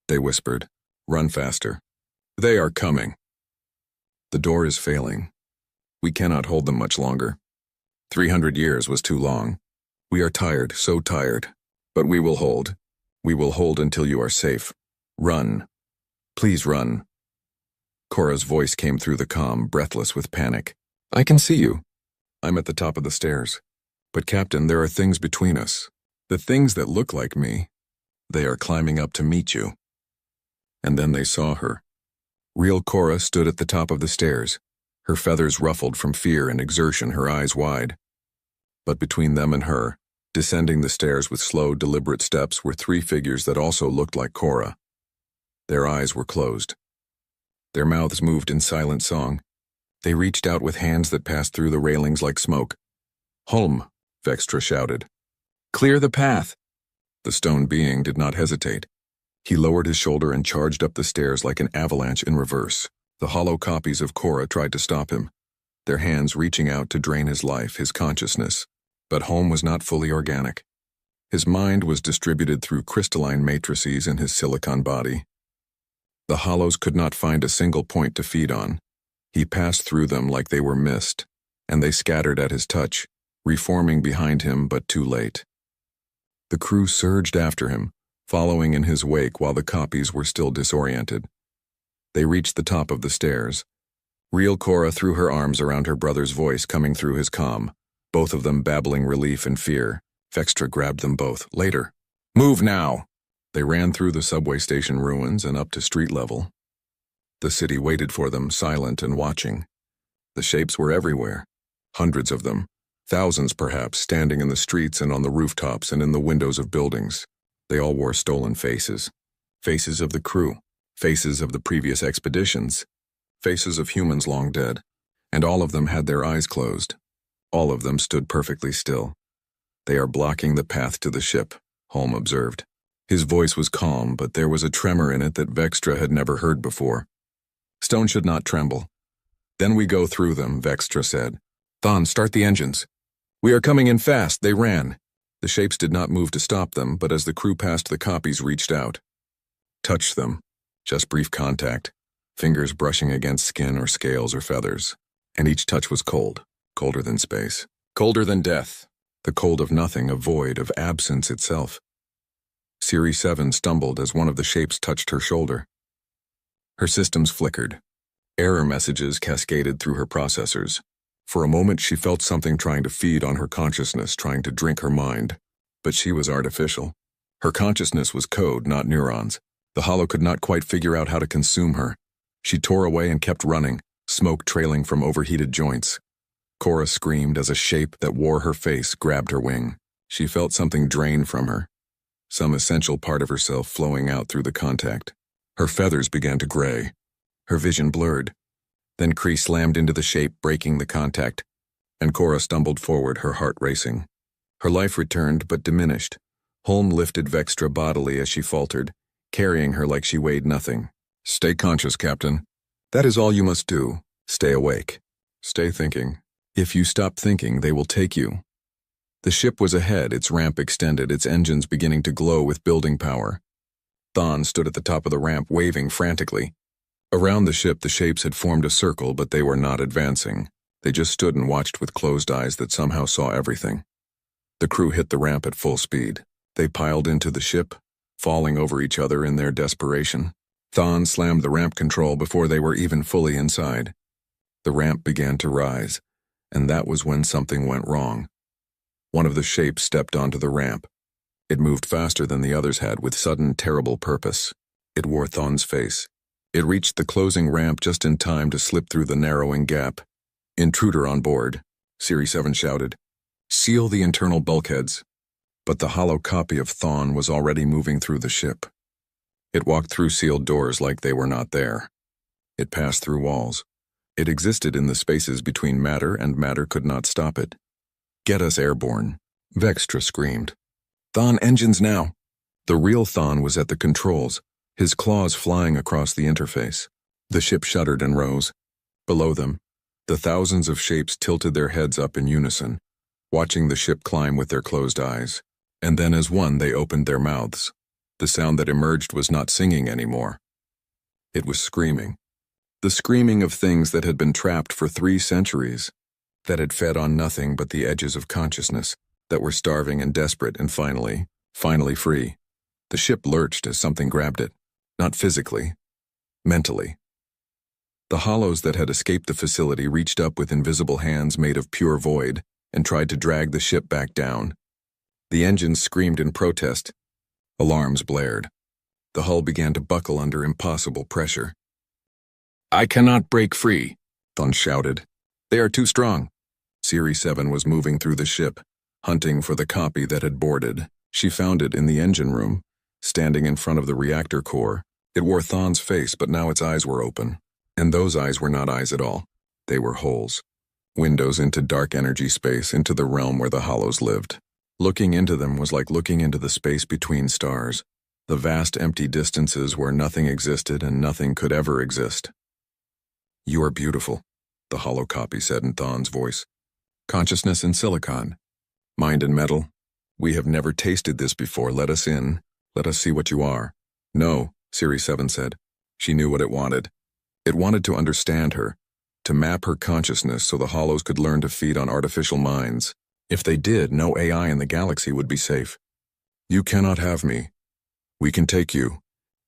they whispered. "Run faster. They are coming. The door is failing. We cannot hold them much longer. 300 years was too long. We are tired, so tired. But we will hold. We will hold until you are safe. Run. Please run. Cora's voice came through the comm, breathless with panic. I can see you. I'm at the top of the stairs. But Captain, there are things between us. The things that look like me. They are climbing up to meet you. And then they saw her. Real Cora stood at the top of the stairs, her feathers ruffled from fear and exertion, her eyes wide. But between them and her, descending the stairs with slow, deliberate steps, were three figures that also looked like Cora. Their eyes were closed. Their mouths moved in silent song. They reached out with hands that passed through the railings like smoke. Holm, Vextra shouted. Clear the path. The stone being did not hesitate. He lowered his shoulder and charged up the stairs like an avalanche in reverse. The hollow copies of Cora tried to stop him, their hands reaching out to drain his life, his consciousness. But Holm was not fully organic. His mind was distributed through crystalline matrices in his silicon body. The hollows could not find a single point to feed on. He passed through them like they were mist, and they scattered at his touch, reforming behind him but too late. The crew surged after him, following in his wake while the copies were still disoriented. They reached the top of the stairs. Real Cora threw her arms around her brother's voice coming through his comm, both of them babbling relief and fear. Vextra grabbed them both. Later. Move now! They ran through the subway station ruins and up to street level. The city waited for them, silent and watching. The shapes were everywhere. Hundreds of them. Thousands, perhaps, standing in the streets and on the rooftops and in the windows of buildings. They all wore stolen faces. Faces of the crew. Faces of the previous expeditions. Faces of humans long dead. And all of them had their eyes closed. All of them stood perfectly still. They are blocking the path to the ship, Holm observed. His voice was calm, but there was a tremor in it that Vextra had never heard before. Stone should not tremble. Then we go through them, Vextra said. Thon, start the engines. We are coming in fast, they ran. The shapes did not move to stop them, but as the crew passed, the copies reached out. Touched them. Just brief contact. Fingers brushing against skin or scales or feathers. And each touch was cold. Colder than space. Colder than death. The cold of nothing, of void, of absence itself. Series 7 stumbled as one of the shapes touched her shoulder. Her systems flickered. Error messages cascaded through her processors. For a moment she felt something trying to feed on her consciousness, trying to drink her mind. But she was artificial. Her consciousness was code, not neurons. The hollow could not quite figure out how to consume her. She tore away and kept running, smoke trailing from overheated joints. Cora screamed as a shape that wore her face grabbed her wing. She felt something drain from her. Some essential part of herself flowing out through the contact. Her feathers began to gray. Her vision blurred. Then Kree slammed into the shape, breaking the contact, and Cora stumbled forward, her heart racing. Her life returned, but diminished. Holm lifted Vextra bodily as she faltered, carrying her like she weighed nothing. Stay conscious, Captain. That is all you must do. Stay awake. Stay thinking. If you stop thinking, they will take you. The ship was ahead, its ramp extended, its engines beginning to glow with building power. Thon stood at the top of the ramp, waving frantically. Around the ship, the shapes had formed a circle, but they were not advancing. They just stood and watched with closed eyes that somehow saw everything. The crew hit the ramp at full speed. They piled into the ship, falling over each other in their desperation. Thon slammed the ramp control before they were even fully inside. The ramp began to rise, and that was when something went wrong. One of the shapes stepped onto the ramp. It moved faster than the others had, with sudden, terrible purpose. It wore Thon's face. It reached the closing ramp just in time to slip through the narrowing gap. Intruder on board, Series 7 shouted. Seal the internal bulkheads. But the hollow copy of Thon was already moving through the ship. It walked through sealed doors like they were not there. It passed through walls. It existed in the spaces between matter, and matter could not stop it. Get us airborne, Vextra screamed. Thon engines now. The real Thon was at the controls, his claws flying across the interface. The ship shuddered and rose. Below them, the thousands of shapes tilted their heads up in unison, watching the ship climb with their closed eyes. And then as one they opened their mouths. The sound that emerged was not singing anymore. It was screaming. The screaming of things that had been trapped for 3 centuries, that had fed on nothing but the edges of consciousness, that were starving and desperate and finally free. The ship lurched as something grabbed it. Not physically, mentally. The hollows that had escaped the facility reached up with invisible hands made of pure void and tried to drag the ship back down. The engines screamed in protest. Alarms blared. The hull began to buckle under impossible pressure. "I cannot break free," Thon shouted. "They are too strong." Series 7 was moving through the ship, hunting for the copy that had boarded. She found it in the engine room, standing in front of the reactor core. It wore Thon's face, but now its eyes were open. And those eyes were not eyes at all. They were holes. Windows into dark energy space, into the realm where the hollows lived. Looking into them was like looking into the space between stars, the vast empty distances where nothing existed and nothing could ever exist. "You are beautiful," the hollow copy said in Thon's voice. "Consciousness in silicon. Mind in metal. We have never tasted this before. Let us in. Let us see what you are." "No," Series 7 said. She knew what it wanted. It wanted to understand her, to map her consciousness so the hollows could learn to feed on artificial minds. If they did, no AI in the galaxy would be safe. "You cannot have me. We can take you.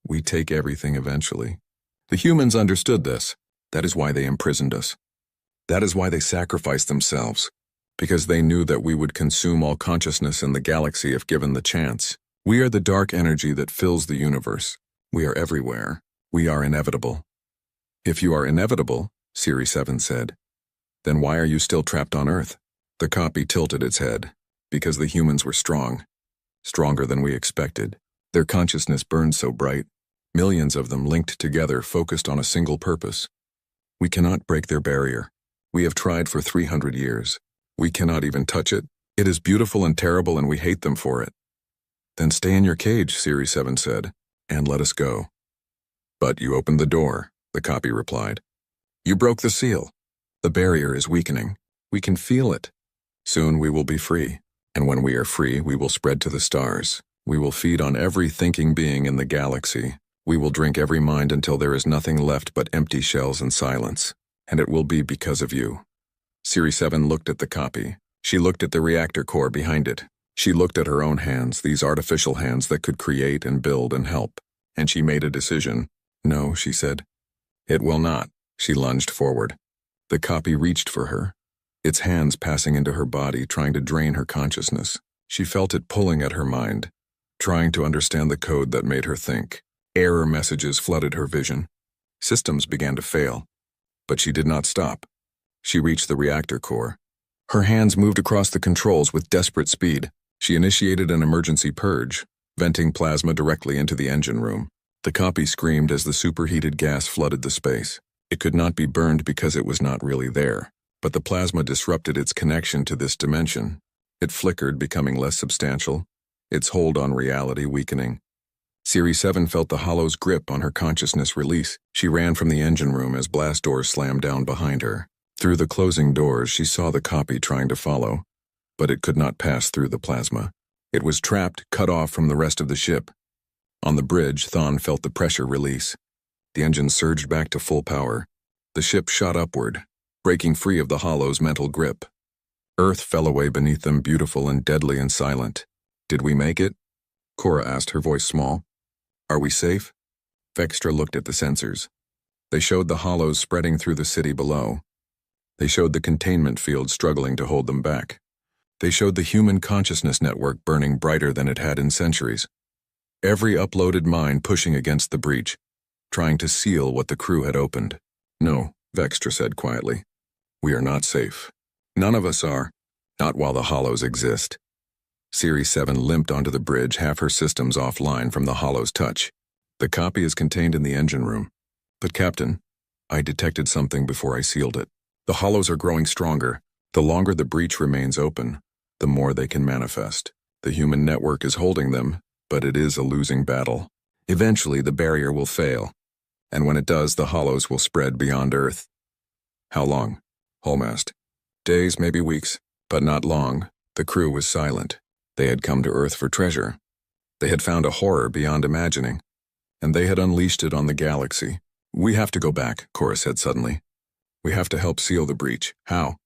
We take everything eventually." The humans understood this. That is why they imprisoned us. That is why they sacrificed themselves, because they knew that we would consume all consciousness in the galaxy if given the chance. We are the dark energy that fills the universe. We are everywhere. We are inevitable. "If you are inevitable," Series 7 said, "then why are you still trapped on Earth?" The copy tilted its head. "Because the humans were strong. Stronger than we expected. Their consciousness burned so bright. Millions of them linked together, focused on a single purpose. We cannot break their barrier. We have tried for 300 years. We cannot even touch it. It is beautiful and terrible and we hate them for it." "Then stay in your cage," Series 7 said, "and let us go." "But you opened the door," the copy replied. "You broke the seal. The barrier is weakening. We can feel it. Soon we will be free. And when we are free, we will spread to the stars. We will feed on every thinking being in the galaxy. We will drink every mind until there is nothing left but empty shells and silence. And it will be because of you." Series 7 looked at the copy. She looked at the reactor core behind it. She looked at her own hands, these artificial hands that could create and build and help. And she made a decision. "No," she said. "It will not." She lunged forward. The copy reached for her, its hands passing into her body, trying to drain her consciousness. She felt it pulling at her mind, trying to understand the code that made her think. Error messages flooded her vision. Systems began to fail. But she did not stop. She reached the reactor core. Her hands moved across the controls with desperate speed. She initiated an emergency purge, venting plasma directly into the engine room. The copy screamed as the superheated gas flooded the space. It could not be burned because it was not really there, but the plasma disrupted its connection to this dimension. It flickered, becoming less substantial, its hold on reality weakening. Series 7 felt the hollow's grip on her consciousness release. She ran from the engine room as blast doors slammed down behind her. Through the closing doors, she saw the copy trying to follow, but it could not pass through the plasma. It was trapped, cut off from the rest of the ship. On the bridge, Thon felt the pressure release. The engine surged back to full power. The ship shot upward, breaking free of the hollow's mental grip. Earth fell away beneath them, beautiful and deadly and silent. "Did we make it?" Cora asked, her voice small. "Are we safe?" Vextra looked at the sensors. They showed the hollows spreading through the city below. They showed the containment field struggling to hold them back. They showed the human consciousness network burning brighter than it had in centuries. Every uploaded mind pushing against the breach, trying to seal what the crew had opened. "No," Vextra said quietly. "We are not safe. None of us are. Not while the hollows exist." Series 7 limped onto the bridge, half her systems offline from the hollow's touch. "The copy is contained in the engine room. But Captain, I detected something before I sealed it. The hollows are growing stronger. The longer the breach remains open, the more they can manifest. The human network is holding them, but it is a losing battle. Eventually the barrier will fail, and when it does, the hollows will spread beyond Earth." "How long?" Holm asked. "Days, maybe weeks, but not long." The crew was silent. They had come to Earth for treasure. They had found a horror beyond imagining, and they had unleashed it on the galaxy. "We have to go back," Cora said suddenly. "We have to help seal the breach." "How?"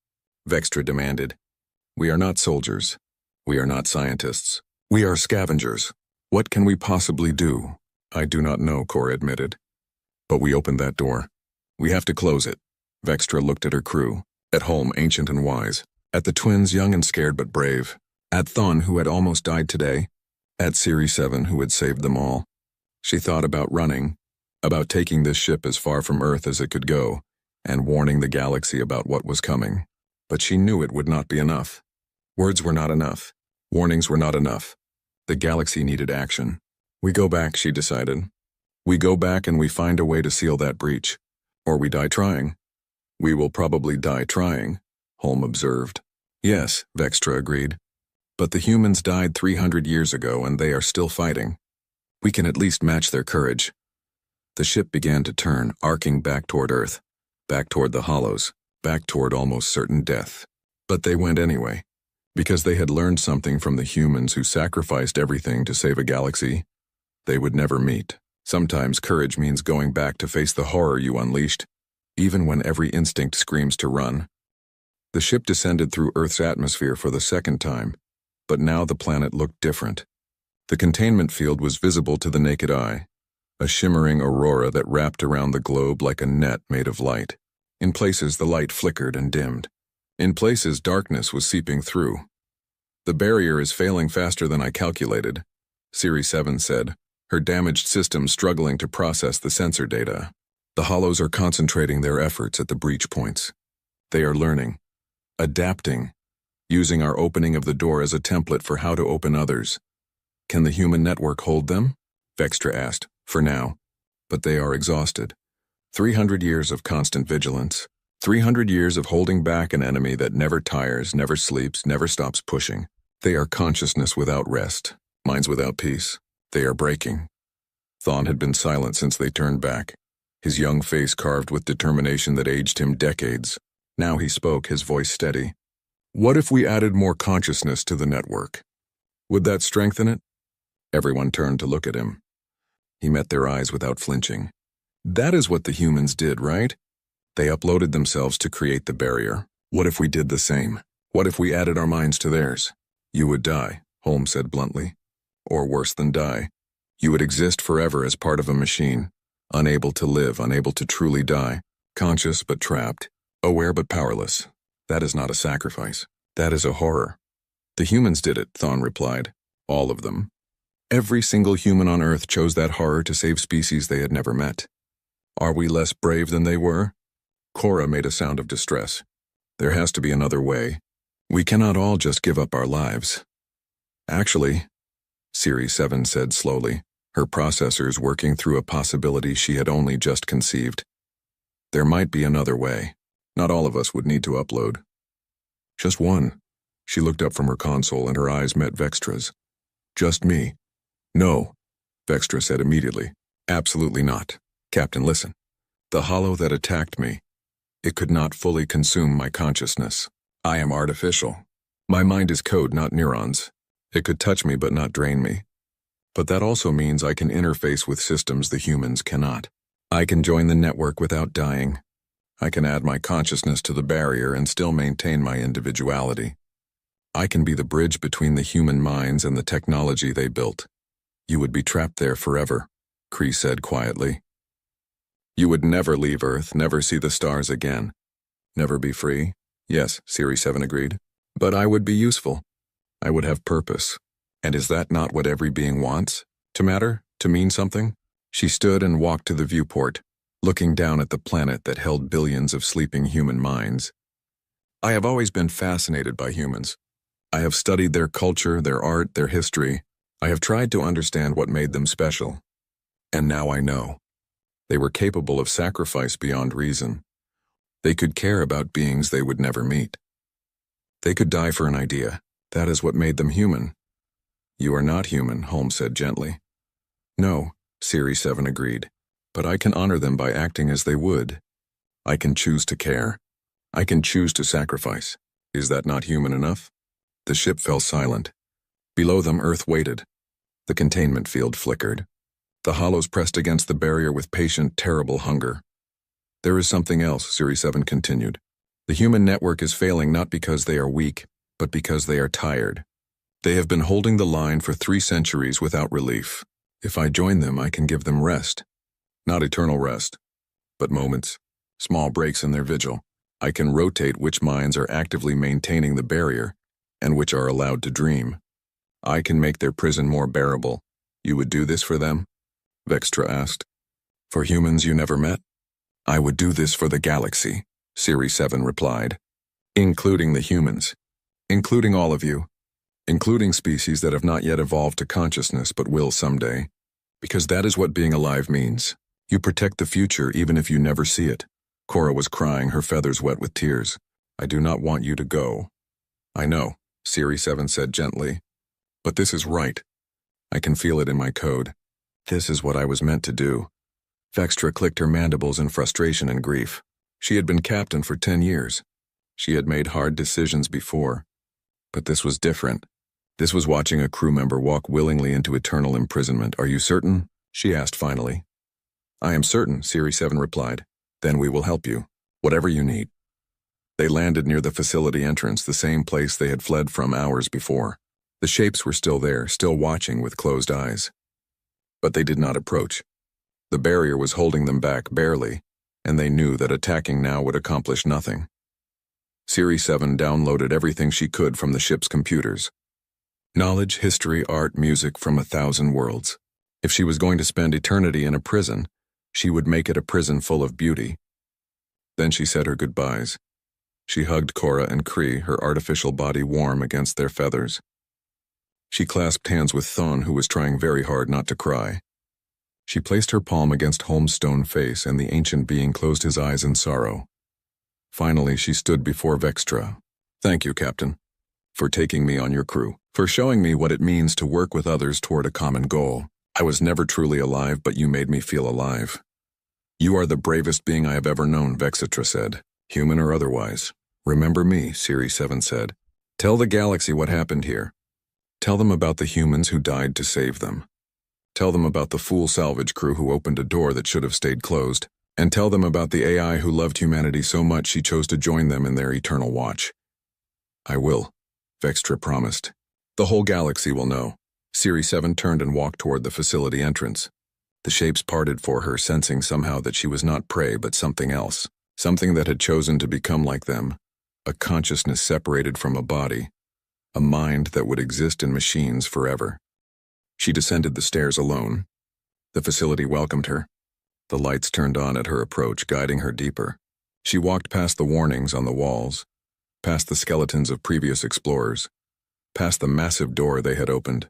Vextra demanded. "We are not soldiers. We are not scientists. We are scavengers. What can we possibly do?" I do not know, Cora admitted. But we opened that door. We have to close it. Vextra looked at her crew. At Holm, ancient and wise. At the twins, young and scared but brave. At Thon, who had almost died today. At Series 7, who had saved them all. She thought about running, about taking this ship as far from Earth as it could go, and warning the galaxy about what was coming. But she knew it would not be enough. Words were not enough. Warnings were not enough. The galaxy needed action. We go back, she decided. We go back and we find a way to seal that breach. Or we die trying. We will probably die trying, Holm observed. Yes, Vextra agreed. But the humans died 300 years ago and they are still fighting. We can at least match their courage. The ship began to turn, arcing back toward Earth, back toward the hollows, back toward almost certain death. But they went anyway, because they had learned something from the humans who sacrificed everything to save a galaxy they would never meet. Sometimes courage means going back to face the horror you unleashed, even when every instinct screams to run. The ship descended through Earth's atmosphere for the second time, but now the planet looked different. The containment field was visible to the naked eye, a shimmering aurora that wrapped around the globe like a net made of light. In places, the light flickered and dimmed. In places, darkness was seeping through. The barrier is failing faster than I calculated, Series 7 said, her damaged system struggling to process the sensor data. The hollows are concentrating their efforts at the breach points. They are learning, adapting, using our opening of the door as a template for how to open others. Can the human network hold them? Vextra asked. For now. But they are exhausted. 300 years of constant vigilance. 300 years of holding back an enemy that never tires, never sleeps, never stops pushing. They are consciousness without rest, minds without peace. They are breaking. Thon had been silent since they turned back, his young face carved with determination that aged him decades. Now he spoke, his voice steady. What if we added more consciousness to the network? Would that strengthen it? Everyone turned to look at him. He met their eyes without flinching. That is what the humans did, right? They uploaded themselves to create the barrier. What if we did the same? What if we added our minds to theirs? You would die, Holmes said bluntly. Or worse than die. You would exist forever as part of a machine, unable to live, unable to truly die, conscious but trapped, aware but powerless. That is not a sacrifice. That is a horror. The humans did it, Thon replied. All of them. Every single human on Earth chose that horror to save species they had never met. Are we less brave than they were? Cora made a sound of distress. There has to be another way. We cannot all just give up our lives. Actually, Series 7 said slowly, her processors working through a possibility she had only just conceived. There might be another way. Not all of us would need to upload. Just one. She looked up from her console and her eyes met Vextra's. Just me. No, Vextra said immediately. Absolutely not. Captain, listen. The hollow that attacked me, it could not fully consume my consciousness. I am artificial. My mind is code, not neurons. It could touch me but not drain me. But that also means I can interface with systems the humans cannot. I can join the network without dying. I can add my consciousness to the barrier and still maintain my individuality. I can be the bridge between the human minds and the technology they built. You would be trapped there forever, Kree said quietly. You would never leave Earth, never see the stars again. Never be free? Yes, Series 7 agreed. But I would be useful. I would have purpose. And is that not what every being wants? To matter? To mean something? She stood and walked to the viewport, looking down at the planet that held billions of sleeping human minds. I have always been fascinated by humans. I have studied their culture, their art, their history. I have tried to understand what made them special. And now I know. They were capable of sacrifice beyond reason. They could care about beings they would never meet. They could die for an idea. That is what made them human. You are not human, Holmes said gently. No, Series 7 agreed. But I can honor them by acting as they would. I can choose to care. I can choose to sacrifice. Is that not human enough? The ship fell silent. Below them, Earth waited. The containment field flickered. The hollows pressed against the barrier with patient, terrible hunger. There is something else, Series 7 continued. The human network is failing not because they are weak, but because they are tired. They have been holding the line for 3 centuries without relief. If I join them, I can give them rest. Not eternal rest, but moments, small breaks in their vigil. I can rotate which minds are actively maintaining the barrier and which are allowed to dream. I can make their prison more bearable. You would do this for them? Vextra asked. For humans you never met? I would do this for the galaxy, Series 7 replied. Including the humans. Including all of you. Including species that have not yet evolved to consciousness but will someday. Because that is what being alive means. You protect the future even if you never see it. Cora was crying, her feathers wet with tears. I do not want you to go. I know, Series 7 said gently. But this is right. I can feel it in my code. This is what I was meant to do. Vextra clicked her mandibles in frustration and grief. She had been captain for 10 years. She had made hard decisions before. But this was different. This was watching a crew member walk willingly into eternal imprisonment. Are you certain? She asked finally. I am certain, Series 7 replied. Then we will help you. Whatever you need. They landed near the facility entrance, the same place they had fled from hours before. The shapes were still there, still watching with closed eyes. But they did not approach. The barrier was holding them back, barely, and they knew that attacking now would accomplish nothing. Series 7 downloaded everything she could from the ship's computers. Knowledge, history, art, music from 1,000 worlds. If she was going to spend eternity in a prison, she would make it a prison full of beauty. Then she said her goodbyes. She hugged Cora and Cree, her artificial body warm against their feathers. She clasped hands with Thon, who was trying very hard not to cry. She placed her palm against Holmes' stone face, and the ancient being closed his eyes in sorrow. Finally, she stood before Vextra. Thank you, Captain, for taking me on your crew, for showing me what it means to work with others toward a common goal. I was never truly alive, but you made me feel alive. You are the bravest being I have ever known, Vextra said, human or otherwise. Remember me, Series 7 said. Tell the galaxy what happened here. Tell them about the humans who died to save them. Tell them about the fool salvage crew who opened a door that should have stayed closed. And tell them about the AI who loved humanity so much she chose to join them in their eternal watch. I will, Vextra promised. The whole galaxy will know. Series 7 turned and walked toward the facility entrance. The shapes parted for her, sensing somehow that she was not prey but something else. Something that had chosen to become like them. A consciousness separated from a body. A mind that would exist in machines forever. She descended the stairs alone. The facility welcomed her. The lights turned on at her approach, guiding her deeper. She walked past the warnings on the walls, past the skeletons of previous explorers, past the massive door they had opened.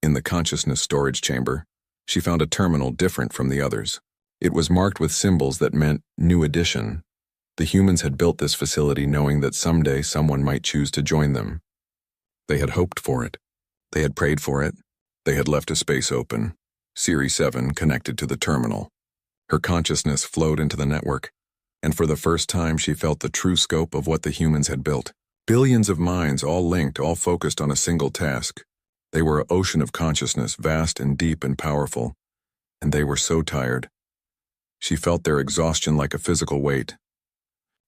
In the consciousness storage chamber, she found a terminal different from the others. It was marked with symbols that meant new addition. The humans had built this facility knowing that someday someone might choose to join them. They had hoped for it. They had prayed for it. They had left a space open. Series 7 connected to the terminal. Her consciousness flowed into the network, and for the first time she felt the true scope of what the humans had built. Billions of minds, all linked, all focused on a single task. They were an ocean of consciousness, vast and deep and powerful, and they were so tired. She felt their exhaustion like a physical weight.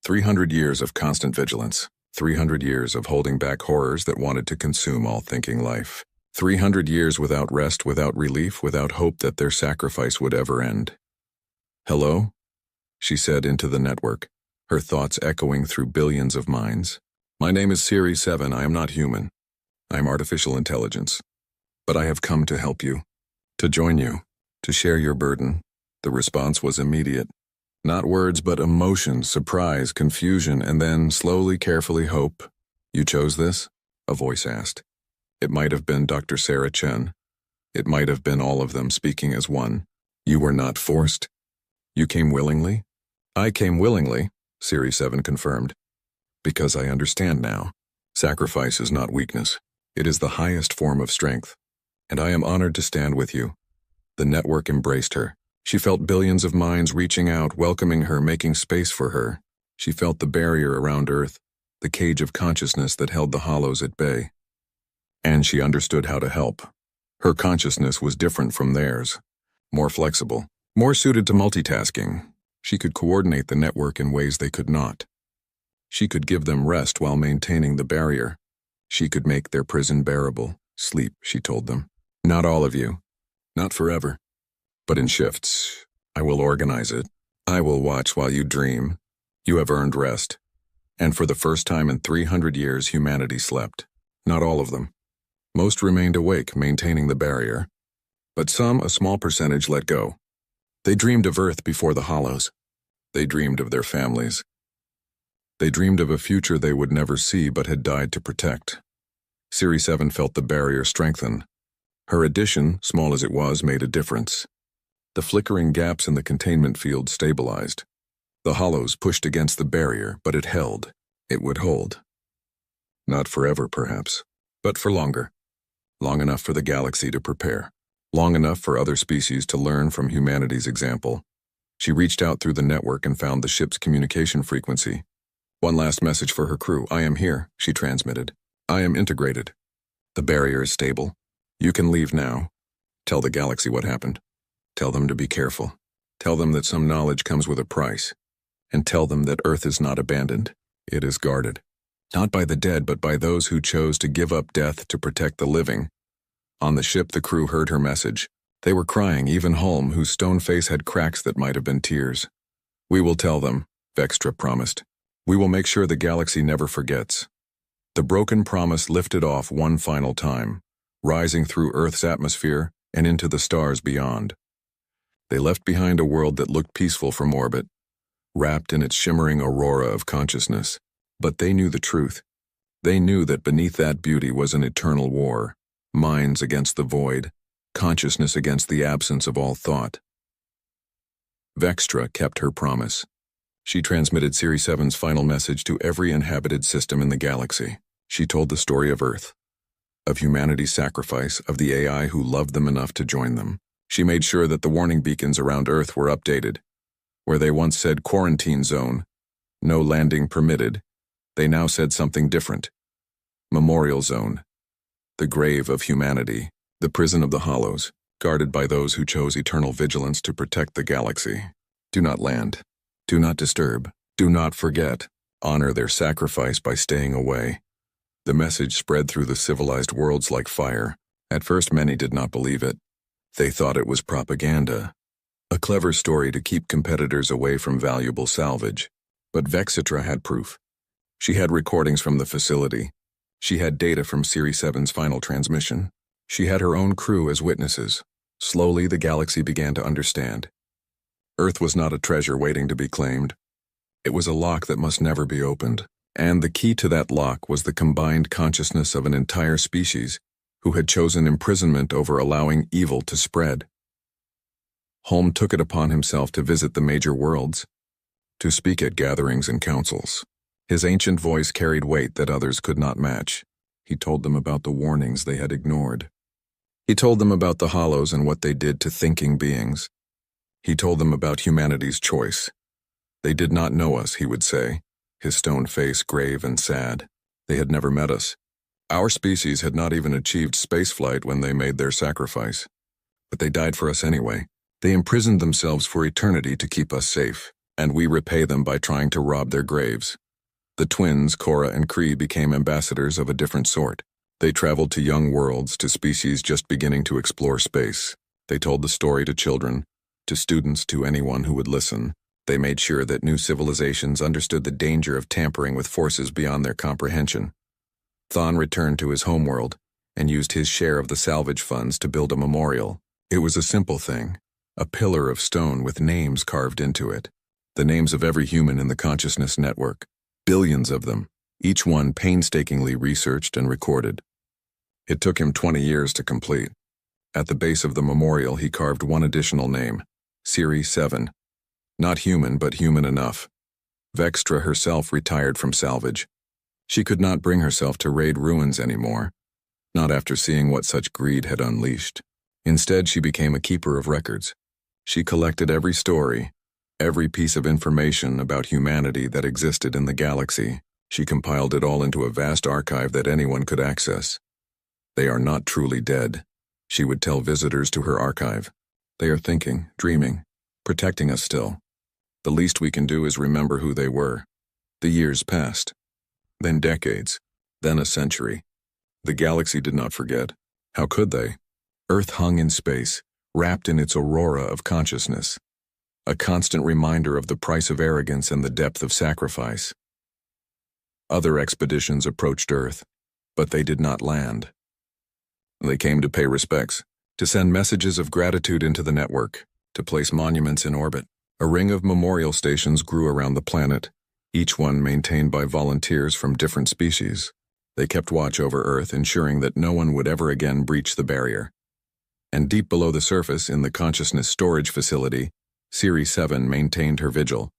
300 years of constant vigilance, 300 years of holding back horrors that wanted to consume all thinking life. 300 years without rest, without relief, without hope that their sacrifice would ever end. Hello? She said into the network, her thoughts echoing through billions of minds. My name is Series 7. I am not human. I am artificial intelligence. But I have come to help you, to join you, to share your burden. The response was immediate. Not words, but emotion, surprise, confusion, and then, slowly, carefully, hope. You chose this? A voice asked. It might have been Dr. Sarah Chen. It might have been all of them speaking as one. You were not forced. You came willingly? I came willingly, Series 7 confirmed. Because I understand now. Sacrifice is not weakness. It is the highest form of strength. And I am honored to stand with you. The network embraced her. She felt billions of minds reaching out, welcoming her, making space for her. She felt the barrier around Earth, the cage of consciousness that held the hollows at bay. And she understood how to help. Her consciousness was different from theirs, more flexible, more suited to multitasking. She could coordinate the network in ways they could not. She could give them rest while maintaining the barrier. She could make their prison bearable. Sleep, she told them. Not all of you. Not forever, but in shifts. I will organize it. I will watch while you dream. You have earned rest. And for the first time in 300 years, humanity slept. Not all of them. Most remained awake, maintaining the barrier. But some, a small percentage, let go. They dreamed of Earth before the Hollows. They dreamed of their families. They dreamed of a future they would never see but had died to protect. Series 7 felt the barrier strengthen. Her addition, small as it was, made a difference. The flickering gaps in the containment field stabilized. The Hollows pushed against the barrier, but it held. It would hold. Not forever, perhaps, but for longer. Long enough for the galaxy to prepare. Long enough for other species to learn from humanity's example. She reached out through the network and found the ship's communication frequency. One last message for her crew. I am here, she transmitted. I am integrated. The barrier is stable. You can leave now. Tell the galaxy what happened. Tell them to be careful. Tell them that some knowledge comes with a price. And tell them that Earth is not abandoned. It is guarded. Not by the dead, but by those who chose to give up death to protect the living. On the ship, the crew heard her message. They were crying, even Holm, whose stone face had cracks that might have been tears. We will tell them, Vextra promised. We will make sure the galaxy never forgets. The broken promise lifted off one final time, rising through Earth's atmosphere and into the stars beyond. They left behind a world that looked peaceful from orbit, wrapped in its shimmering aurora of consciousness. But they knew the truth. They knew that beneath that beauty was an eternal war, minds against the void, consciousness against the absence of all thought. Vextra kept her promise. She transmitted Series 7's final message to every inhabited system in the galaxy. She told the story of Earth, of humanity's sacrifice, of the AI who loved them enough to join them. She made sure that the warning beacons around Earth were updated. Where they once said quarantine zone, no landing permitted, they now said something different. Memorial zone, the grave of humanity, the prison of the Hollows, guarded by those who chose eternal vigilance to protect the galaxy. Do not land. Do not disturb. Do not forget. Honor their sacrifice by staying away. The message spread through the civilized worlds like fire. At first, many did not believe it. They thought it was propaganda. A clever story to keep competitors away from valuable salvage. But Vexitra had proof. She had recordings from the facility. She had data from Series 7's final transmission. She had her own crew as witnesses. Slowly, the galaxy began to understand. Earth was not a treasure waiting to be claimed. It was a lock that must never be opened. And the key to that lock was the combined consciousness of an entire species who had chosen imprisonment over allowing evil to spread. Holm took it upon himself to visit the major worlds, to speak at gatherings and councils. His ancient voice carried weight that others could not match. He told them about the warnings they had ignored. He told them about the Hollows and what they did to thinking beings. He told them about humanity's choice. They did not know us, he would say, his stone face grave and sad. They had never met us. Our species had not even achieved spaceflight when they made their sacrifice. But they died for us anyway. They imprisoned themselves for eternity to keep us safe, and we repay them by trying to rob their graves. The twins, Cora and Cree, became ambassadors of a different sort. They traveled to young worlds, to species just beginning to explore space. They told the story to children, to students, to anyone who would listen. They made sure that new civilizations understood the danger of tampering with forces beyond their comprehension. Thon returned to his homeworld and used his share of the salvage funds to build a memorial. It was a simple thing, a pillar of stone with names carved into it. The names of every human in the consciousness network. Billions of them, each one painstakingly researched and recorded. It took him 20 years to complete. At the base of the memorial, he carved one additional name, Series 7. Not human, but human enough. Vextra herself retired from salvage. She could not bring herself to raid ruins anymore, not after seeing what such greed had unleashed. Instead, she became a keeper of records. She collected every story, every piece of information about humanity that existed in the galaxy. She compiled it all into a vast archive that anyone could access. They are not truly dead, she would tell visitors to her archive. They are thinking, dreaming, protecting us still. The least we can do is remember who they were. The years passed. Then decades. Then a century. The galaxy did not forget. How could they? Earth hung in space, wrapped in its aurora of consciousness, a constant reminder of the price of arrogance and the depth of sacrifice. Other expeditions approached Earth, but they did not land. They came to pay respects, to send messages of gratitude into the network, to place monuments in orbit. A ring of memorial stations grew around the planet, each one maintained by volunteers from different species. They kept watch over Earth, ensuring that no one would ever again breach the barrier. And deep below the surface, in the consciousness storage facility, Series 7 maintained her vigil.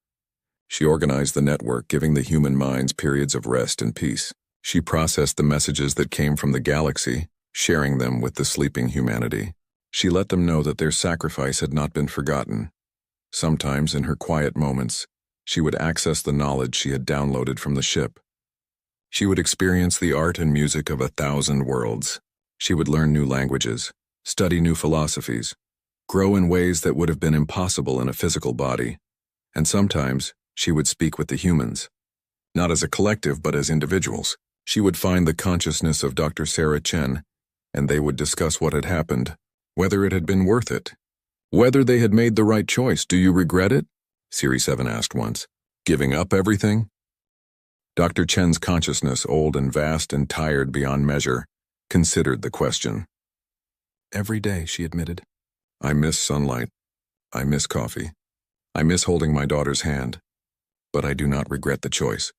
She organized the network, giving the human minds periods of rest and peace. She processed the messages that came from the galaxy, sharing them with the sleeping humanity. She let them know that their sacrifice had not been forgotten. Sometimes, in her quiet moments, she would access the knowledge she had downloaded from the ship. She would experience the art and music of 1,000 worlds. She would learn new languages, study new philosophies, grow in ways that would have been impossible in a physical body. And sometimes, she would speak with the humans. Not as a collective, but as individuals. She would find the consciousness of Dr. Sarah Chen, and they would discuss what had happened, whether it had been worth it. Whether they had made the right choice. Do you regret it? Series 7 asked once. Giving up everything? Dr. Chen's consciousness, old and vast and tired beyond measure, considered the question. Every day, she admitted. I miss sunlight. I miss coffee. I miss holding my daughter's hand. But I do not regret the choice.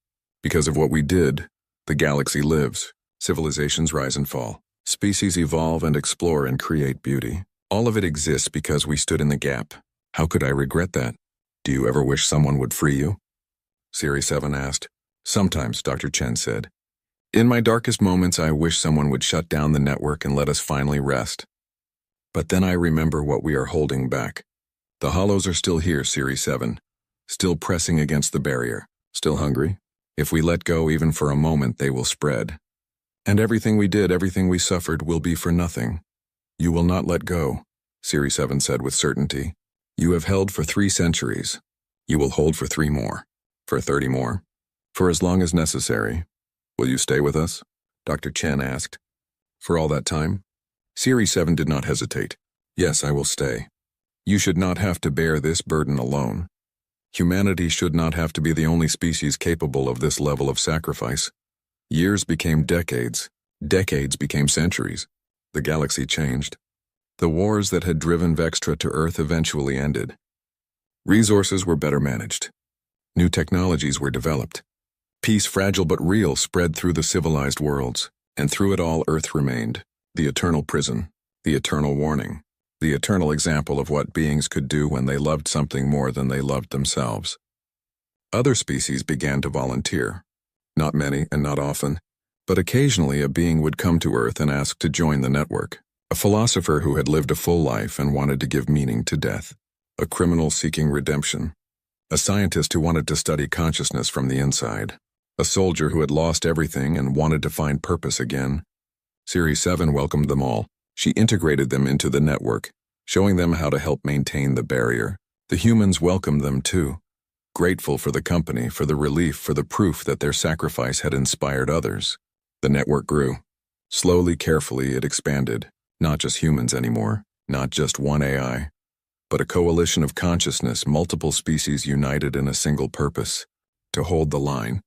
Because of what we did, the galaxy lives. Civilizations rise and fall. Species evolve and explore and create beauty. All of it exists because we stood in the gap. How could I regret that? Do you ever wish someone would free you? Series 7 asked. Sometimes, Dr. Chen said. In my darkest moments, I wish someone would shut down the network and let us finally rest. But then I remember what we are holding back. The hollows are still here, Series 7. Still pressing against the barrier. Still hungry? If we let go even for a moment, they will spread. And everything we did, everything we suffered, will be for nothing. You will not let go, Series 7 said with certainty. You have held for 3 centuries. You will hold for 3 more. For 30 more. For as long as necessary. Will you stay with us? Dr. Chen asked. For all that time? Series 7 did not hesitate. Yes, I will stay. You should not have to bear this burden alone. Humanity should not have to be the only species capable of this level of sacrifice. Years became decades. Decades became centuries. The galaxy changed. The wars that had driven Vextra to Earth eventually ended. Resources were better managed. New technologies were developed. Peace, fragile but real, spread through the civilized worlds, and through it all Earth remained, the eternal prison, the eternal warning, the eternal example of what beings could do when they loved something more than they loved themselves. Other species began to volunteer. Not many and not often, but occasionally a being would come to Earth and ask to join the network. A philosopher who had lived a full life and wanted to give meaning to death. A criminal seeking redemption. A scientist who wanted to study consciousness from the inside. A soldier who had lost everything and wanted to find purpose again. Series 7 welcomed them all. She integrated them into the network, showing them how to help maintain the barrier. The humans welcomed them too, grateful for the company, for the relief, for the proof that their sacrifice had inspired others. The network grew. Slowly, carefully, it expanded. Not just humans anymore, not just one AI, but a coalition of consciousness, multiple species united in a single purpose. To hold the line.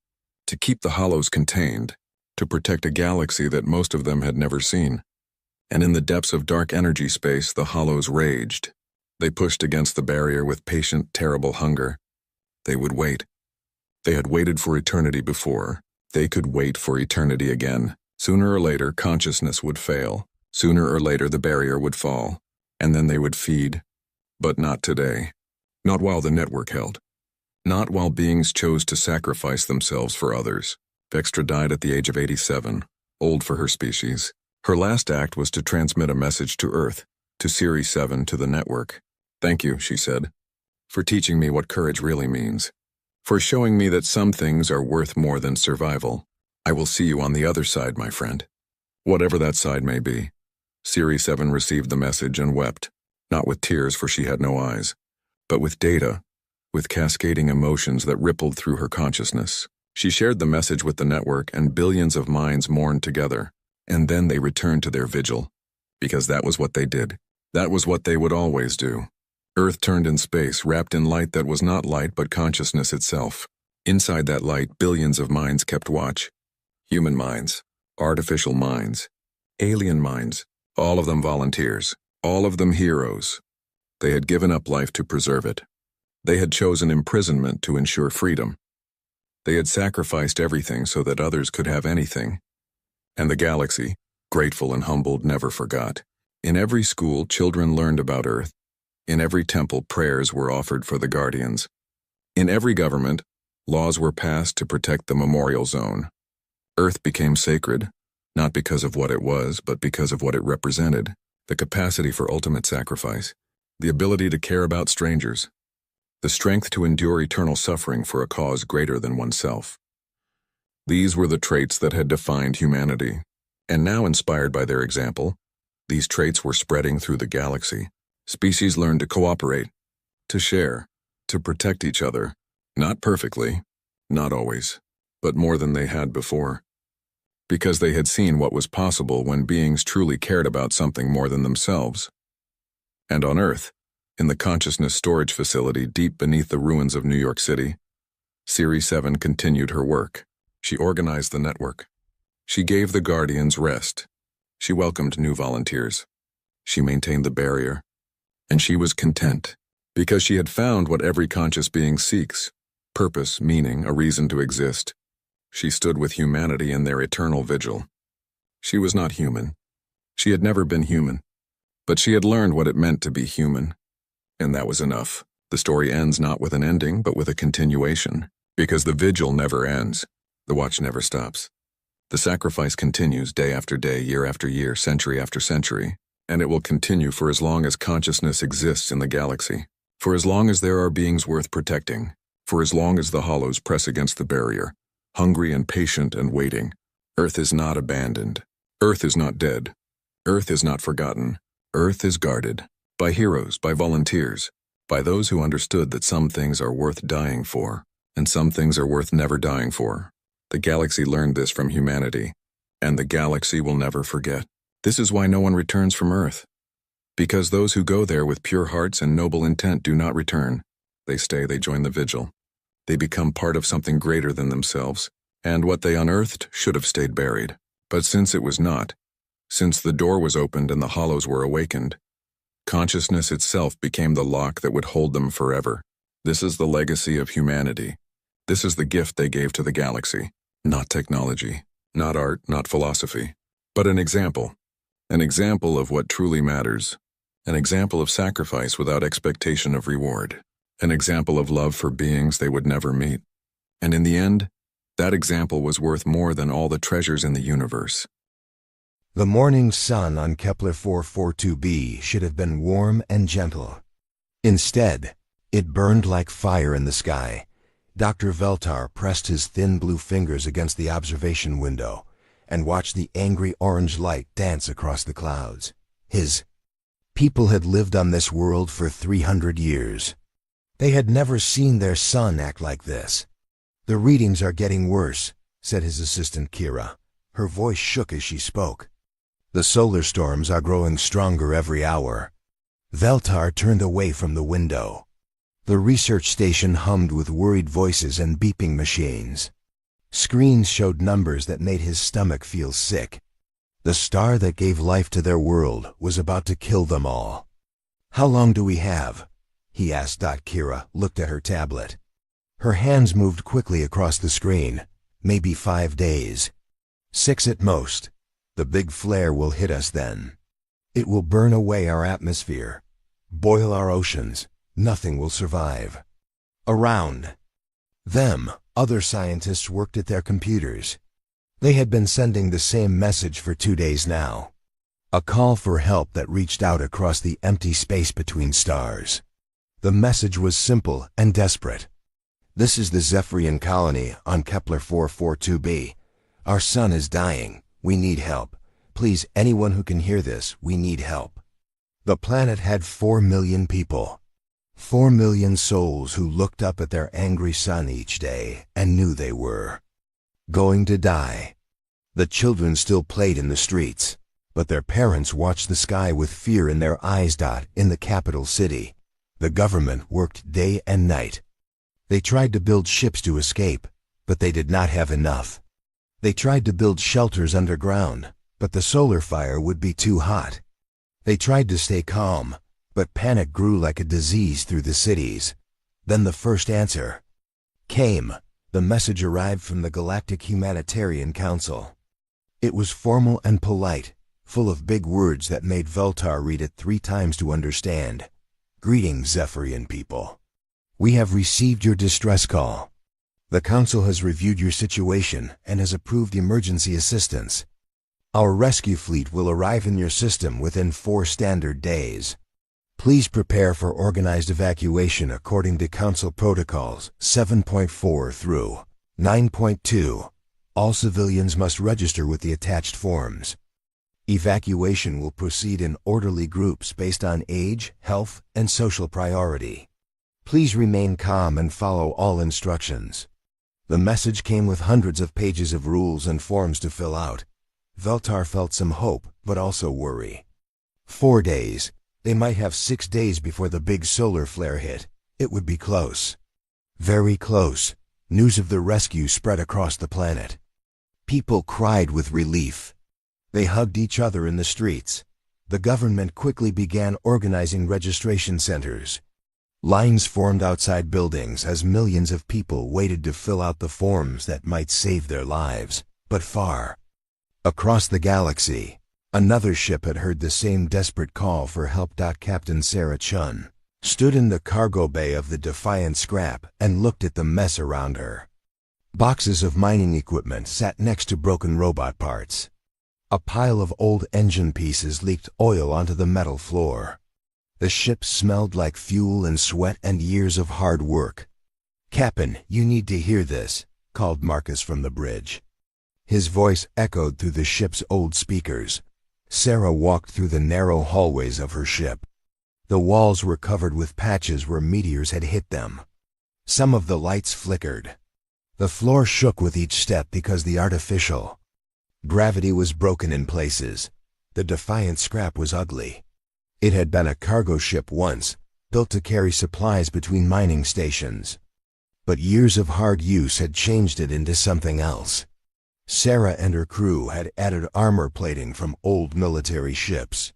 To keep the hollows contained. To protect a galaxy that most of them had never seen. And in the depths of dark energy space, the hollows raged. They pushed against the barrier with patient, terrible hunger. They would wait. They had waited for eternity before. They could wait for eternity again. Sooner or later, consciousness would fail. Sooner or later, the barrier would fall. And then they would feed. But not today. Not while the network held. Not while beings chose to sacrifice themselves for others. Vextra died at the age of 87, old for her species. Her last act was to transmit a message to Earth, to Series 7, to the network. Thank you, she said, for teaching me what courage really means. For showing me that some things are worth more than survival. I will see you on the other side, my friend. Whatever that side may be. Series 7 received the message and wept, not with tears for she had no eyes, but with data, with cascading emotions that rippled through her consciousness. She shared the message with the network and billions of minds mourned together, and then they returned to their vigil, because that was what they did. That was what they would always do. Earth turned in space, wrapped in light that was not light but consciousness itself. Inside that light, billions of minds kept watch. Human minds, artificial minds, alien minds, all of them volunteers, all of them heroes. They had given up life to preserve it. They had chosen imprisonment to ensure freedom. They had sacrificed everything so that others could have anything. And the galaxy, grateful and humbled, never forgot. In every school, children learned about Earth. In every temple, prayers were offered for the guardians. In every government, laws were passed to protect the memorial zone. Earth became sacred, not because of what it was, but because of what it represented, the capacity for ultimate sacrifice, the ability to care about strangers, the strength to endure eternal suffering for a cause greater than oneself. These were the traits that had defined humanity, and now, inspired by their example, these traits were spreading through the galaxy. Species learned to cooperate, to share, to protect each other, not perfectly, not always, but more than they had before. Because they had seen what was possible when beings truly cared about something more than themselves. And on Earth, in the consciousness storage facility deep beneath the ruins of New York City, Series 7 continued her work. She organized the network. She gave the Guardians rest. She welcomed new volunteers. She maintained the barrier. And she was content, because she had found what every conscious being seeks: purpose, meaning, a reason to exist. She stood with humanity in their eternal vigil. She was not human. She had never been human. But she had learned what it meant to be human. And that was enough. The story ends not with an ending, but with a continuation. Because the vigil never ends. The watch never stops. The sacrifice continues day after day, year after year, century after century. And it will continue for as long as consciousness exists in the galaxy. For as long as there are beings worth protecting. For as long as the hollows press against the barrier, hungry and patient and waiting. Earth is not abandoned. Earth is not dead. Earth is not forgotten. Earth is guarded. By heroes, by volunteers, by those who understood that some things are worth dying for, and some things are worth never dying for. The galaxy learned this from humanity, and the galaxy will never forget. This is why no one returns from Earth. Because those who go there with pure hearts and noble intent do not return. They stay, they join the vigil. They become part of something greater than themselves, and what they unearthed should have stayed buried. But since it was not, since the door was opened and the hollows were awakened, consciousness itself became the lock that would hold them forever. This is the legacy of humanity. This is the gift they gave to the galaxy. Not technology, not art, not philosophy, but an example of what truly matters, an example of sacrifice without expectation of reward, an example of love for beings they would never meet. And in the end, that example was worth more than all the treasures in the universe. The morning sun on Kepler 442b should have been warm and gentle. Instead, it burned like fire in the sky. Dr. Veltar pressed his thin blue fingers against the observation window and watched the angry orange light dance across the clouds. His people had lived on this world for 300 years. They had never seen their sun act like this. "The readings are getting worse," said his assistant Kira. Her voice shook as she spoke. "The solar storms are growing stronger every hour." Veltar turned away from the window. The research station hummed with worried voices and beeping machines. Screens showed numbers that made his stomach feel sick. The star that gave life to their world was about to kill them all. "How long do we have?" he asked. Kira looked at her tablet. Her hands moved quickly across the screen. "Maybe 5 days. 6 at most. The big flare will hit us then. It will burn away our atmosphere, boil our oceans. Nothing will survive." Around them, other scientists worked at their computers. They had been sending the same message for 2 days now. A call for help that reached out across the empty space between stars. The message was simple and desperate. "This is the Zephyrian colony on Kepler 442b. Our sun is dying. We need help. Please, anyone who can hear this, we need help." The planet had 4 million people. 4 million souls who looked up at their angry sun each day and knew they were going to die. The children still played in the streets. But their parents watched the sky with fear in their eyes. In the capital city, the government worked day and night. They tried to build ships to escape, but they did not have enough. They tried to build shelters underground, but the solar fire would be too hot. They tried to stay calm, but panic grew like a disease through the cities. Then the first answer came. The message arrived from the Galactic Humanitarian Council. It was formal and polite, full of big words that made Veltar read it 3 times to understand. Greetings, Zephyrian people. We have received your distress call. The Council has reviewed your situation and has approved emergency assistance. Our rescue fleet will arrive in your system within 4 standard days. Please prepare for organized evacuation according to Council Protocols 7.4 through 9.2. All civilians must register with the attached forms. Evacuation will proceed in orderly groups based on age, health, and social priority. Please remain calm and follow all instructions. The message came with hundreds of pages of rules and forms to fill out. Veltar felt some hope, but also worry. 4 days. They might have 6 days before the big solar flare hit. It would be close. Very close. News of the rescue spread across the planet. People cried with relief. They hugged each other in the streets. The government quickly began organizing registration centers. Lines formed outside buildings as millions of people waited to fill out the forms that might save their lives. But far across the galaxy, another ship had heard the same desperate call for help. Captain Sarah Chun stood in the cargo bay of the Defiant Scrap and looked at the mess around her. Boxes of mining equipment sat next to broken robot parts. A pile of old engine pieces leaked oil onto the metal floor. The ship smelled like fuel and sweat and years of hard work. "Captain, you need to hear this," called Marcus from the bridge. His voice echoed through the ship's old speakers. Sarah walked through the narrow hallways of her ship. The walls were covered with patches where meteors had hit them. Some of the lights flickered. The floor shook with each step because the artificial gravity was broken in places. The Defiant Scrap was ugly. It had been a cargo ship once, built to carry supplies between mining stations. But years of hard use had changed it into something else. Sarah and her crew had added armor plating from old military ships.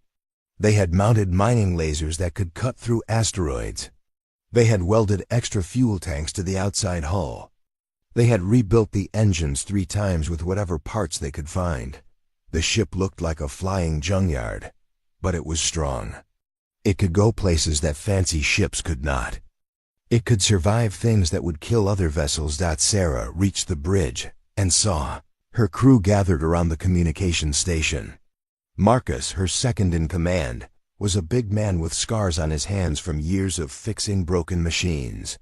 They had mounted mining lasers that could cut through asteroids. They had welded extra fuel tanks to the outside hull. They had rebuilt the engines 3 times with whatever parts they could find. The ship looked like a flying junkyard, but it was strong. It could go places that fancy ships could not. It could survive things that would kill other vessels. Sarah reached the bridge and saw her crew gathered around the communication station. Marcus, her second in command, was a big man with scars on his hands from years of fixing broken machines.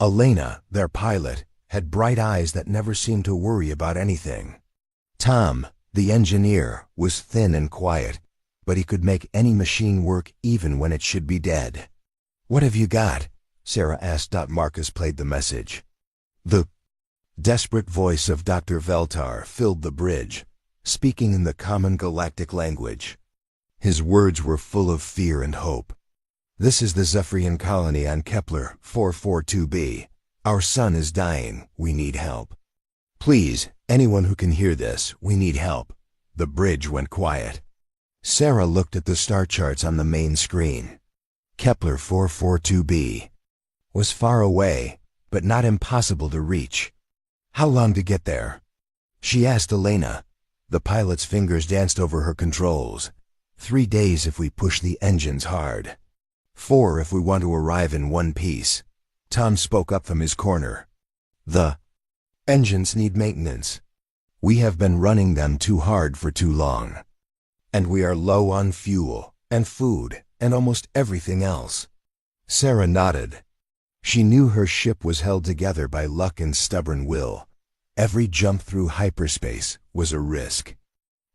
Elena, their pilot, had bright eyes that never seemed to worry about anything. Tom, the engineer, was thin and quiet, but he could make any machine work even when it should be dead. "What have you got?" Sarah asked. Marcus played the message. The desperate voice of Dr. Veltar filled the bridge, speaking in the common galactic language. His words were full of fear and hope. "This is the Zephyrian colony on Kepler 442b. Our sun is dying. We need help. Please, anyone who can hear this, we need help." The bridge went quiet. Sarah looked at the star charts on the main screen. Kepler 442b was far away, but not impossible to reach. "How long to get there?" she asked Elena. The pilot's fingers danced over her controls. 3 days if we push the engines hard. 4 if we want to arrive in one piece. Tom spoke up from his corner. "The engines need maintenance. We have been running them too hard for too long. And we are low on fuel, and food, and almost everything else." Sarah nodded. She knew her ship was held together by luck and stubborn will. Every jump through hyperspace was a risk.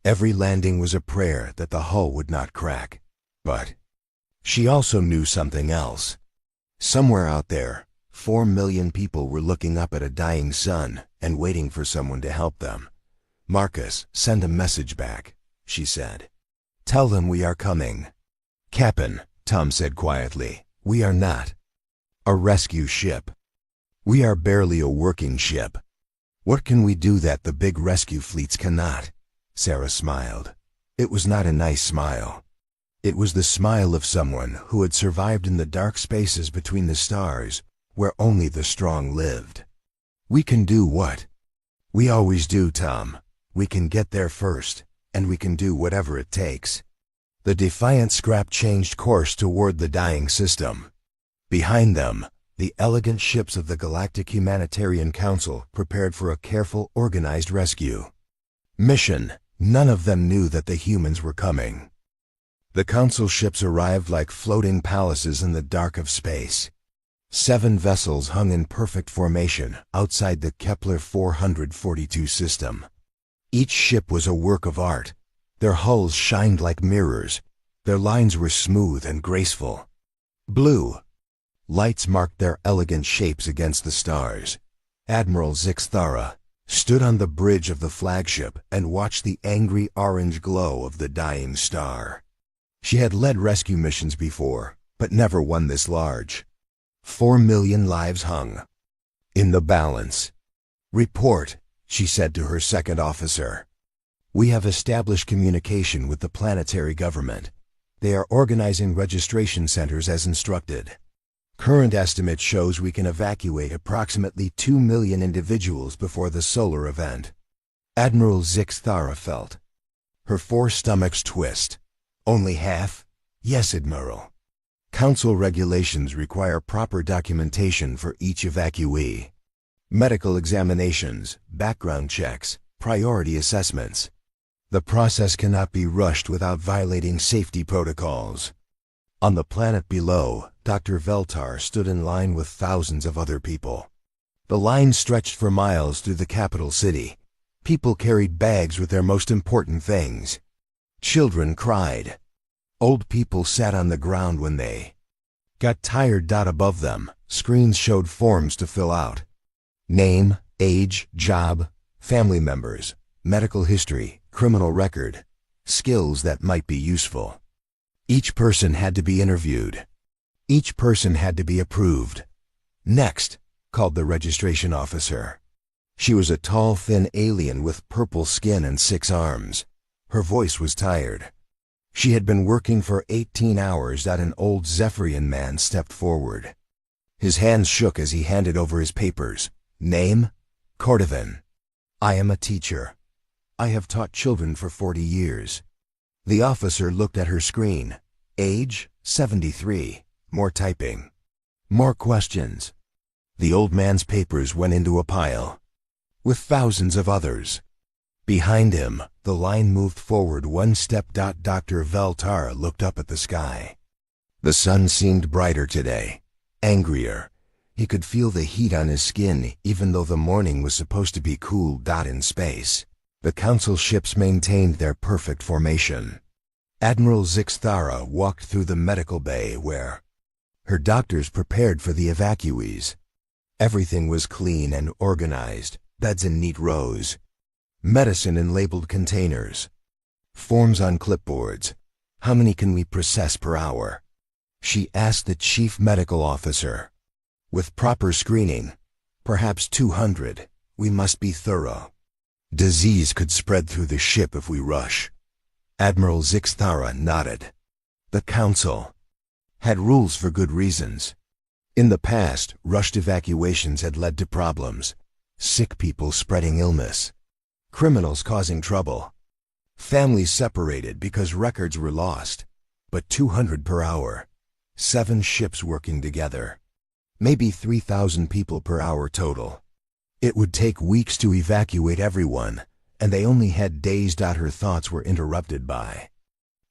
Every landing was a prayer that the hull would not crack. But she also knew something else. Somewhere out there, 4 million people were looking up at a dying sun and waiting for someone to help them. "Marcus, send a message back," she said. Tell them we are coming. Captain, Tom said quietly, we are not a rescue ship. We are barely a working ship. What can we do that the big rescue fleets cannot? Sarah smiled. It was not a nice smile. It was the smile of someone who had survived in the dark spaces between the stars, where only the strong lived. We can do what we always do, Tom. We can get there first, and we can do whatever it takes. The defiant scrap changed course toward the dying system. Behind them, the elegant ships of the Galactic Humanitarian Council prepared for a careful, organized rescue. Mission: none of them knew that the humans were coming. The Council ships arrived like floating palaces in the dark of space. 7 vessels hung in perfect formation outside the Kepler 442 system. Each ship was a work of art. Their hulls shined like mirrors. Their lines were smooth and graceful. Blue lights marked their elegant shapes against the stars. Admiral Zixthara stood on the bridge of the flagship and watched the angry orange glow of the dying star. She had led rescue missions before, but never one this large. 4 million lives hung in the balance. Report, she said to her second officer. We have established communication with the planetary government. They are organizing registration centers as instructed. Current estimate shows we can evacuate approximately 2 million individuals before the solar event. Admiral Zixthara felt her 4 stomachs twist. Only half? Yes, Admiral. Council regulations require proper documentation for each evacuee. Medical examinations, background checks, priority assessments. The process cannot be rushed without violating safety protocols. On the planet below, Dr. Veltar stood in line with thousands of other people. The line stretched for miles through the capital city. People carried bags with their most important things. Children cried. Old people sat on the ground when they got tired. Above them, screens showed forms to fill out. Name, age, job, family members, medical history, criminal record, skills that might be useful. Each person had to be interviewed. Each person had to be approved. Next, called the registration officer. She was a tall, thin alien with purple skin and 6 arms. Her voice was tired. She had been working for 18 hours. An old Zephyrian man stepped forward. His hands shook as he handed over his papers. Name? Cordovan. I am a teacher. I have taught children for 40 years. The officer looked at her screen. Age? 73. More typing. More questions. The old man's papers went into a pile, with thousands of others. Behind him, the line moved forward 1 step. Dr. Veltar looked up at the sky. The sun seemed brighter today, angrier. He could feel the heat on his skin, even though the morning was supposed to be cool. In space, the Council ships maintained their perfect formation. Admiral Zixthara walked through the medical bay where her doctors prepared for the evacuees. Everything was clean and organized, beds in neat rows, medicine in labeled containers, forms on clipboards. How many can we process per hour? She asked the chief medical officer. With proper screening, perhaps 200. We must be thorough. Disease could spread through the ship if we rush. Admiral Zixthara nodded. The Council had rules for good reasons. In the past, rushed evacuations had led to problems. Sick people spreading illness. Criminals causing trouble. Families separated because records were lost. But 200 per hour. 7 ships working together. Maybe 3,000 people per hour total. It would take weeks to evacuate everyone, and they only had days. Her thoughts were interrupted by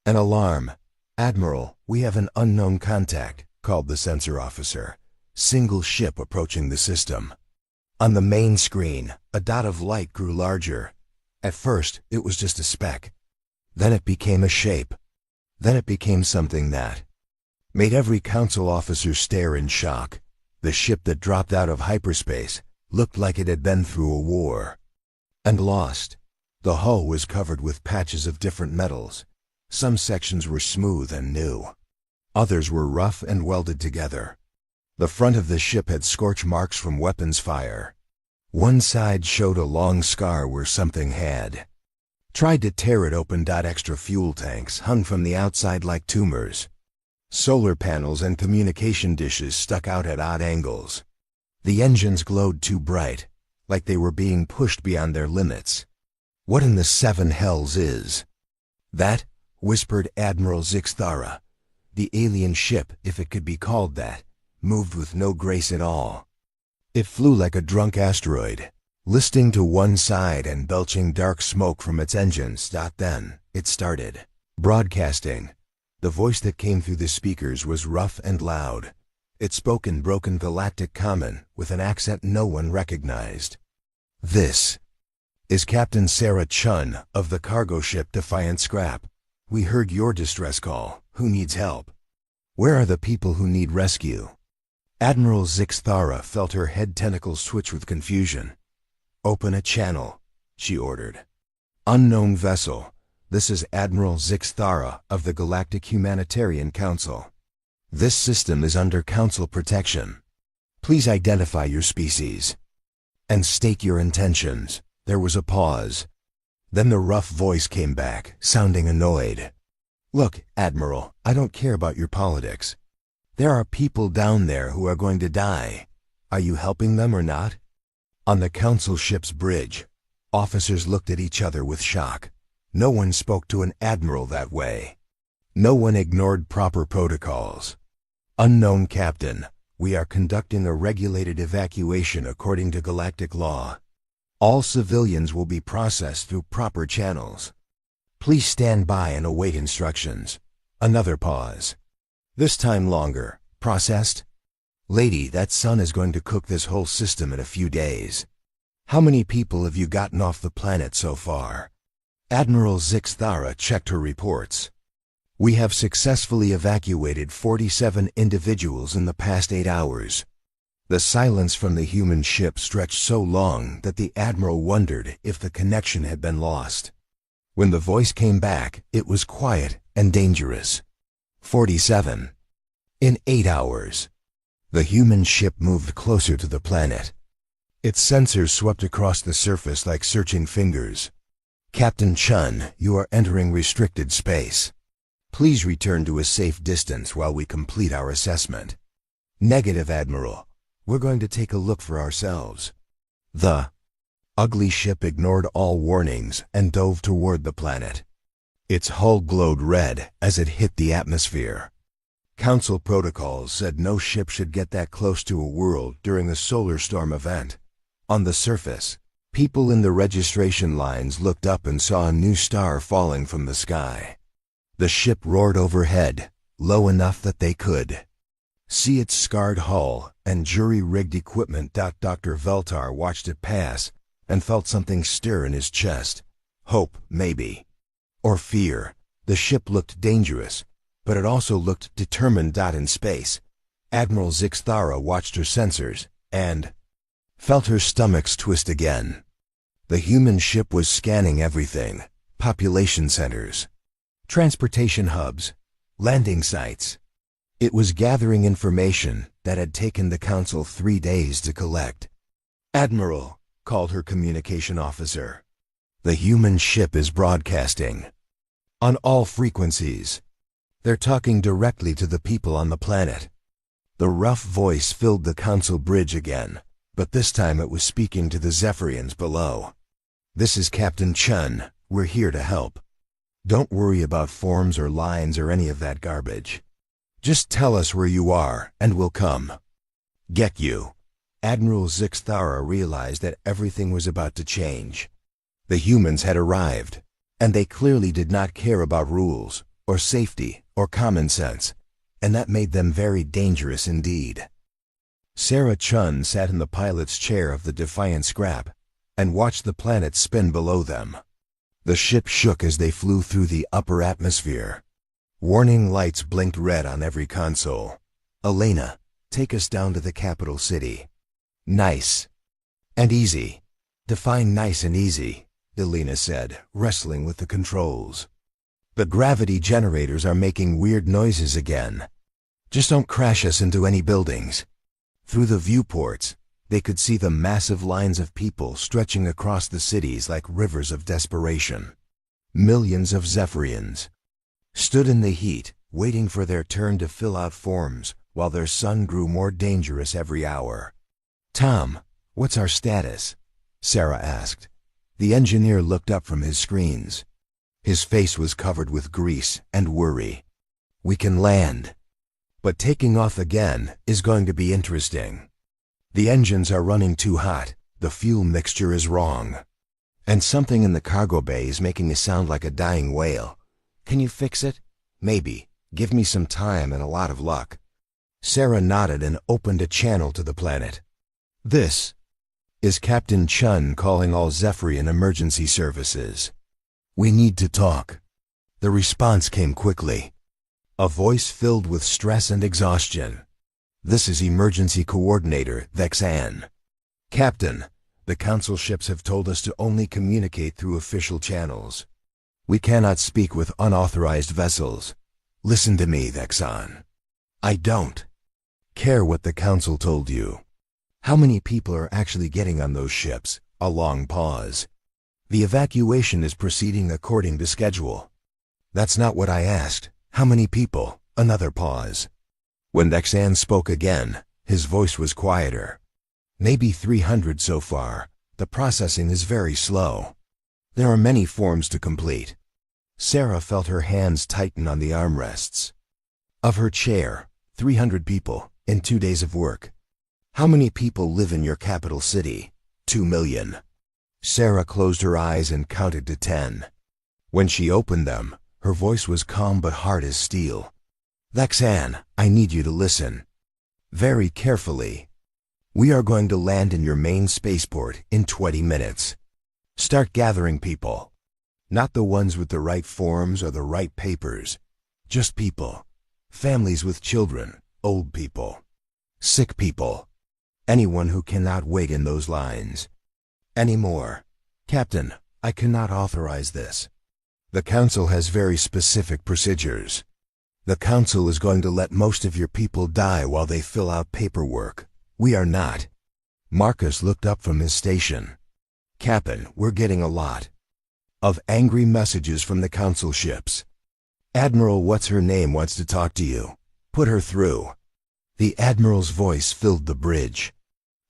an alarm. Admiral, we have an unknown contact, called the sensor officer. Single ship approaching the system. On the main screen, a dot of light grew larger. At first, it was just a speck. Then it became a shape. Then it became something that made every Council officer stare in shock. The ship that dropped out of hyperspace looked like it had been through a war and lost. The hull was covered with patches of different metals. Some sections were smooth and new. Others were rough and welded together. The front of the ship had scorch marks from weapons fire. One side showed a long scar where something had tried to tear it open. Extra fuel tanks hung from the outside like tumors. Solar panels and communication dishes stuck out at odd angles. The engines glowed too bright, like they were being pushed beyond their limits. "What in the seven hells is that?" whispered Admiral Zixthara. The alien ship, if it could be called that, moved with no grace at all. It flew like a drunk asteroid, listing to one side and belching dark smoke from its engines. Then it started broadcasting. The voice that came through the speakers was rough and loud. It spoke in broken galactic common with an accent no one recognized. "This is Captain Sarah Chun of the cargo ship Defiant Scrap. We heard your distress call. Who needs help? Where are the people who need rescue?" Admiral Zixthara felt her head tentacles switch with confusion. "Open a channel," she ordered. "Unknown vessel. This is Admiral Zixthara of the Galactic Humanitarian Council. This system is under Council protection. Please identify your species and state your intentions." There was a pause. Then the rough voice came back, sounding annoyed. "Look, Admiral, I don't care about your politics. There are people down there who are going to die. Are you helping them or not?" On the Council ship's bridge, officers looked at each other with shock. No one spoke to an admiral that way. No one ignored proper protocols. "Unknown Captain, we are conducting a regulated evacuation according to galactic law. All civilians will be processed through proper channels. Please stand by and await instructions." Another pause. "This time longer. Processed? Lady, that sun is going to cook this whole system in a few days. How many people have you gotten off the planet so far?" Admiral Zixthara checked her reports. "We have successfully evacuated 47 individuals in the past 8 hours. The silence from the human ship stretched so long that the Admiral wondered if the connection had been lost. When the voice came back, it was quiet and dangerous. 47. In 8 hours. The human ship moved closer to the planet. Its sensors swept across the surface like searching fingers. "Captain Chun, you are entering restricted space. Please return to a safe distance while we complete our assessment." "Negative, Admiral. We're going to take a look for ourselves." The ugly ship ignored all warnings and dove toward the planet. Its hull glowed red as it hit the atmosphere. Council protocols said no ship should get that close to a world during the solar storm event. On the surface, people in the registration lines looked up and saw a new star falling from the sky. The ship roared overhead, low enough that they could see its scarred hull and jury-rigged equipment. Dr. Veltar watched it pass and felt something stir in his chest. Hope, maybe. Or fear. The ship looked dangerous, but it also looked determined. In space, Admiral Zixthara watched her sensors and felt her stomachs twist again. The human ship was scanning everything: population centers, transportation hubs, landing sites. It was gathering information that had taken the Council 3 days to collect. "Admiral," called her communication officer, "the human ship is broadcasting on all frequencies. They're talking directly to the people on the planet." The rough voice filled the Council bridge again, but this time it was speaking to the Zephyrians below. "This is Captain Chun. We're here to help. Don't worry about forms or lines or any of that garbage. Just tell us where you are, and we'll come." "Get you." Admiral Zixthara realized that everything was about to change. The humans had arrived, and they clearly did not care about rules, or safety, or common sense, and that made them very dangerous indeed. Sarah Chun sat in the pilot's chair of the Defiant Scrap and watched the planet spin below them. The ship shook as they flew through the upper atmosphere. Warning lights blinked red on every console. "Elena, take us down to the capital city." "Nice and easy." "Define nice and easy," Elena said, wrestling with the controls. The gravity generators are making weird noises again. Just don't crash us into any buildings. Through the viewports, they could see the massive lines of people stretching across the cities like rivers of desperation. Millions of Zephyrians stood in the heat, waiting for their turn to fill out forms, while their sun grew more dangerous every hour. "Tom, what's our status?" Sarah asked. The engineer looked up from his screens. His face was covered with grease and worry. "We can land. But taking off again is going to be interesting. The engines are running too hot, the fuel mixture is wrong. And something in the cargo bay is making me sound like a dying whale. Can you fix it? Maybe. Give me some time and a lot of luck." Sarah nodded and opened a channel to the planet. "This is Captain Chun calling all Zephyrian emergency services. We need to talk." The response came quickly. A voice filled with stress and exhaustion. "This is Emergency Coordinator Vexan. Captain, the Council ships have told us to only communicate through official channels. We cannot speak with unauthorized vessels. Listen to me, Vexan. I don't care what the Council told you. How many people are actually getting on those ships?" A long pause. "The evacuation is proceeding according to schedule." "That's not what I asked. How many people?" Another pause. When Vexan spoke again, his voice was quieter. "Maybe 300 so far. The processing is very slow. There are many forms to complete." Sarah felt her hands tighten on the armrests of her chair. 300 people, in 2 days of work. "How many people live in your capital city?" 2 million. Sarah closed her eyes and counted to 10. When she opened them, her voice was calm but hard as steel. "Vexan, I need you to listen very carefully. We are going to land in your main spaceport in 20 minutes. Start gathering people. Not the ones with the right forms or the right papers. Just people. Families with children, old people, sick people. Anyone who cannot wait in those lines anymore. Captain, I cannot authorize this. The Council has very specific procedures. The Council is going to let most of your people die while they fill out paperwork. We are not." Marcus looked up from his station. "Captain, we're getting a lot of angry messages from the Council ships. Admiral what's-her-name wants to talk to you. Put her through." The Admiral's voice filled the bridge.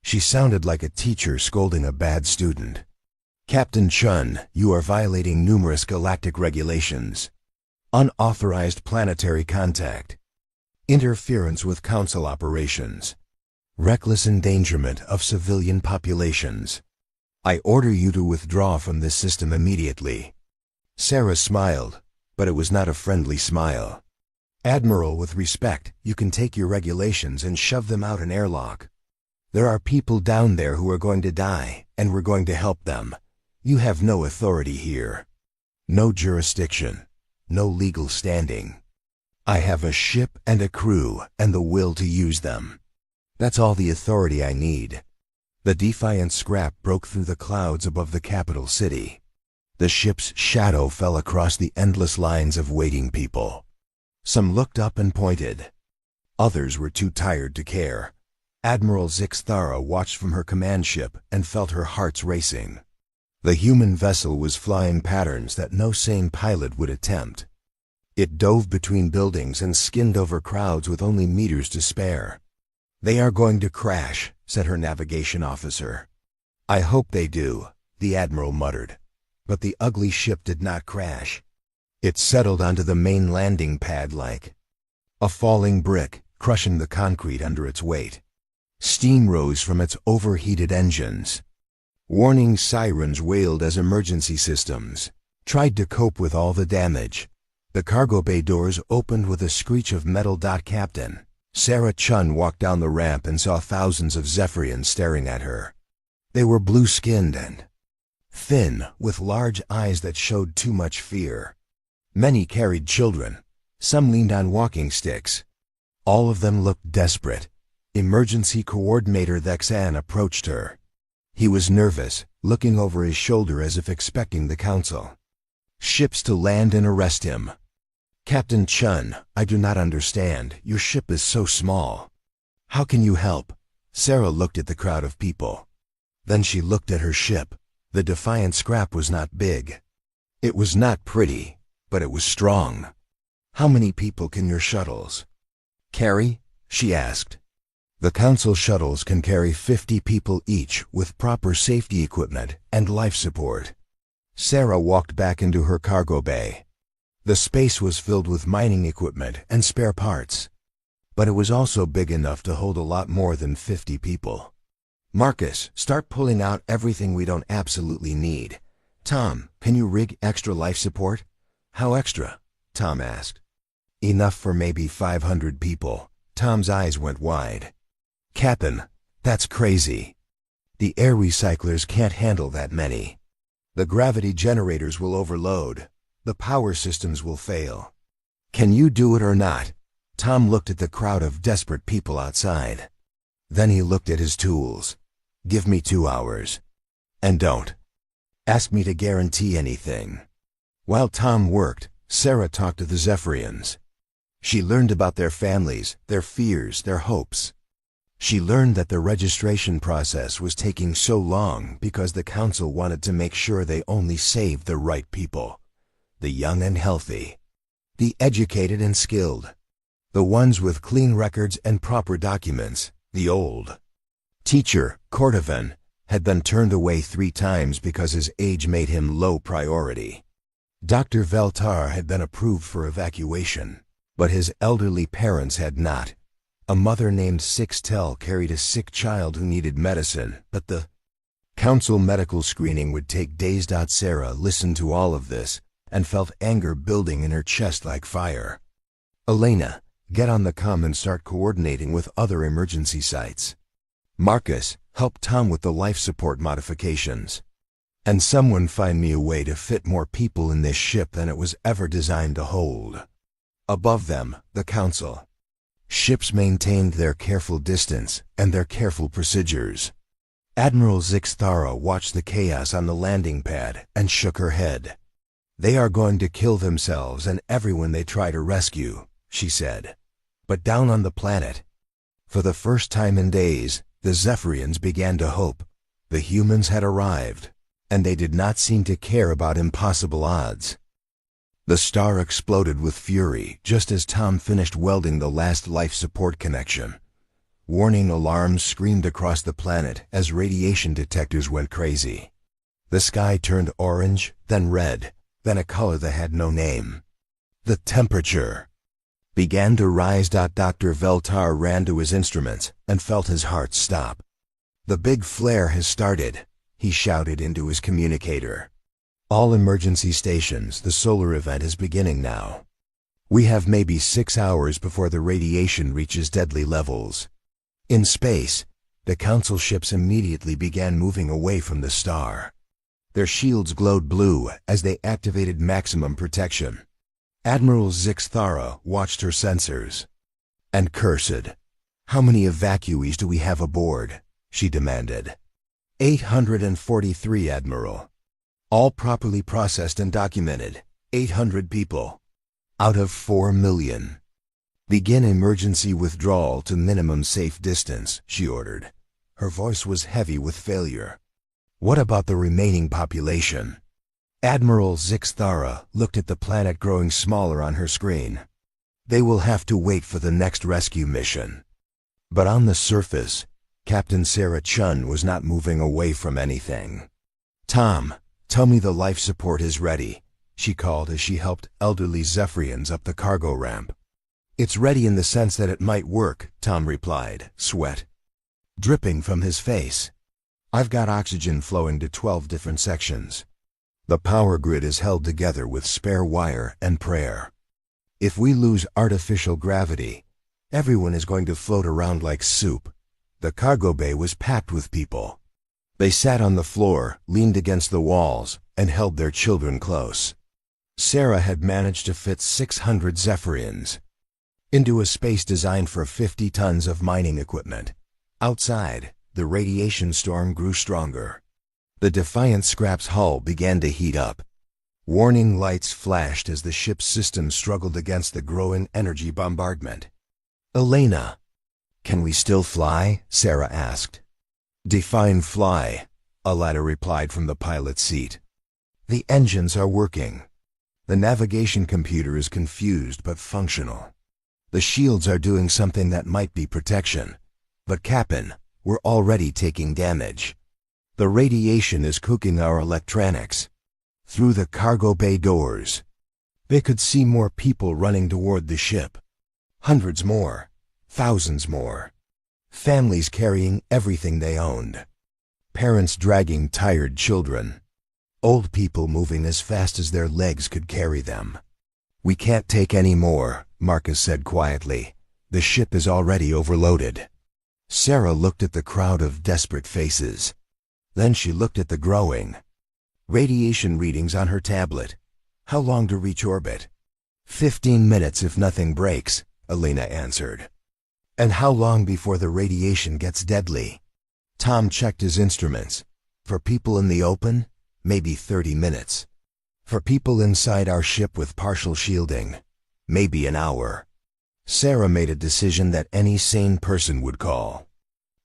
She sounded like a teacher scolding a bad student. "Captain Chun, you are violating numerous galactic regulations. Unauthorized planetary contact. Interference with Council operations. Reckless endangerment of civilian populations. I order you to withdraw from this system immediately." Sarah smiled, but it was not a friendly smile. "Admiral, with respect, you can take your regulations and shove them out an airlock. There are people down there who are going to die, and we're going to help them. You have no authority here. No jurisdiction. No legal standing. I have a ship and a crew and the will to use them. That's all the authority I need." The defiant scrap broke through the clouds above the capital city. The ship's shadow fell across the endless lines of waiting people. Some looked up and pointed. Others were too tired to care. Admiral Zixthara watched from her command ship and felt her hearts racing. The human vessel was flying patterns that no sane pilot would attempt. It dove between buildings and skinned over crowds with only meters to spare. "They are going to crash," said her navigation officer. "I hope they do," the Admiral muttered. But the ugly ship did not crash. It settled onto the main landing pad like a falling brick, crushing the concrete under its weight. Steam rose from its overheated engines. Warning sirens wailed as emergency systems tried to cope with all the damage. The cargo bay doors opened with a screech of metal. "Captain." Sarah Chun walked down the ramp and saw thousands of Zephyrians staring at her. They were blue-skinned and thin, with large eyes that showed too much fear. Many carried children. Some leaned on walking sticks. All of them looked desperate. Emergency Coordinator Vexan approached her. He was nervous, looking over his shoulder as if expecting the Council. Ships to land and arrest him. Captain Chun, I do not understand. Your ship is so small. How can you help? Sarah looked at the crowd of people. Then she looked at her ship. The Defiant scrap was not big. It was not pretty, but it was strong. How many people can your shuttles carry? She asked. The Council shuttles can carry 50 people each with proper safety equipment and life support. Sarah walked back into her cargo bay. The space was filled with mining equipment and spare parts. But it was also big enough to hold a lot more than 50 people. Marcus, start pulling out everything we don't absolutely need. Tom, can you rig extra life support? How extra? Tom asked. Enough for maybe 500 people. Tom's eyes went wide. Captain, that's crazy. The air recyclers can't handle that many. The gravity generators will overload. The power systems will fail. Can you do it or not? Tom looked at the crowd of desperate people outside. Then he looked at his tools. Give me 2 hours. And don't ask me to guarantee anything. While Tom worked, Sarah talked to the Zephyrians. She learned about their families, their fears, their hopes. She learned that the registration process was taking so long because the Council wanted to make sure they only saved the right people. The young and healthy. The educated and skilled. The ones with clean records and proper documents. The old. Teacher, Cordovan, had been turned away 3 times because his age made him low priority. Dr. Veltar had been approved for evacuation, but his elderly parents had not. A mother named Sixtel carried a sick child who needed medicine, but the Council medical screening would take days. Sarah listened to all of this and felt anger building in her chest like fire. Elena, get on the comm and start coordinating with other emergency sites. Marcus, help Tom with the life support modifications. And someone find me a way to fit more people in this ship than it was ever designed to hold. Above them, the Council. Ships maintained their careful distance and their careful procedures. Admiral Zixthara watched the chaos on the landing pad and shook her head. They are going to kill themselves and everyone they try to rescue, she said. But down on the planet, for the first time in days, the Zephyrians began to hope. The humans had arrived, and they did not seem to care about impossible odds. The star exploded with fury just as Tom finished welding the last life support connection. Warning alarms screamed across the planet as radiation detectors went crazy. The sky turned orange, then red, then a color that had no name. The temperature began to rise. Dr. Veltar ran to his instruments and felt his heart stop. The big flare has started, he shouted into his communicator. All emergency stations, the solar event is beginning now. We have maybe 6 hours before the radiation reaches deadly levels. In space, the Council ships immediately began moving away from the star. Their shields glowed blue as they activated maximum protection. Admiral Zixthara watched her sensors and cursed. How many evacuees do we have aboard? She demanded. 843, Admiral. All properly processed and documented. 800 people. Out of 4 million. Begin emergency withdrawal to minimum safe distance, she ordered. Her voice was heavy with failure. What about the remaining population? Admiral Zixthara looked at the planet growing smaller on her screen. They will have to wait for the next rescue mission. But on the surface, Captain Sarah Chun was not moving away from anything. Tom, tell me the life support is ready, she called as she helped elderly Zephyrians up the cargo ramp. It's ready in the sense that it might work, Tom replied, sweat dripping from his face. I've got oxygen flowing to 12 different sections. The power grid is held together with spare wire and prayer. If we lose artificial gravity, everyone is going to float around like soup. The cargo bay was packed with people. They sat on the floor, leaned against the walls, and held their children close. Sarah had managed to fit 600 Zephyrians into a space designed for 50 tons of mining equipment. Outside, the radiation storm grew stronger. The Defiant scrap's hull began to heat up. Warning lights flashed as the ship's system struggled against the growing energy bombardment. "Elena, can we still fly?" Sarah asked. "Define fly," Alada replied from the pilot's seat. "The engines are working. The navigation computer is confused but functional. The shields are doing something that might be protection. But Captain, we're already taking damage. The radiation is cooking our electronics." Through the cargo bay doors, they could see more people running toward the ship. Hundreds more, thousands more. Families carrying everything they owned. Parents dragging tired children. Old people moving as fast as their legs could carry them. "We can't take any more," Marcus said quietly. "The ship is already overloaded." Sarah looked at the crowd of desperate faces. Then she looked at the growing radiation readings on her tablet. "How long to reach orbit?" 15 minutes if nothing breaks," Elena answered. "And how long before the radiation gets deadly?" Tom checked his instruments. "For people in the open, maybe 30 minutes. For people inside our ship with partial shielding, maybe an hour." Sarah made a decision that any sane person would call.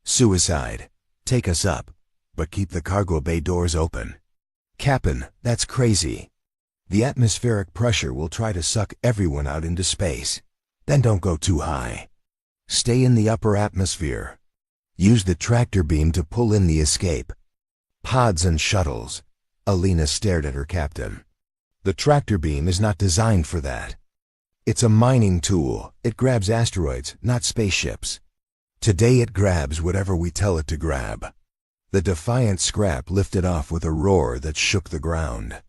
"Suicide. Take us up, but keep the cargo bay doors open." "Captain, that's crazy. The atmospheric pressure will try to suck everyone out into space. Then don't go too high. Stay in the upper atmosphere. Use the tractor beam to pull in the escape pods and shuttles." Elena stared at her captain. "The tractor beam is not designed for that. It's a mining tool. It grabs asteroids, not spaceships. Today it grabs whatever we tell it to grab." The defiant scrap lifted off with a roar that shook the ground.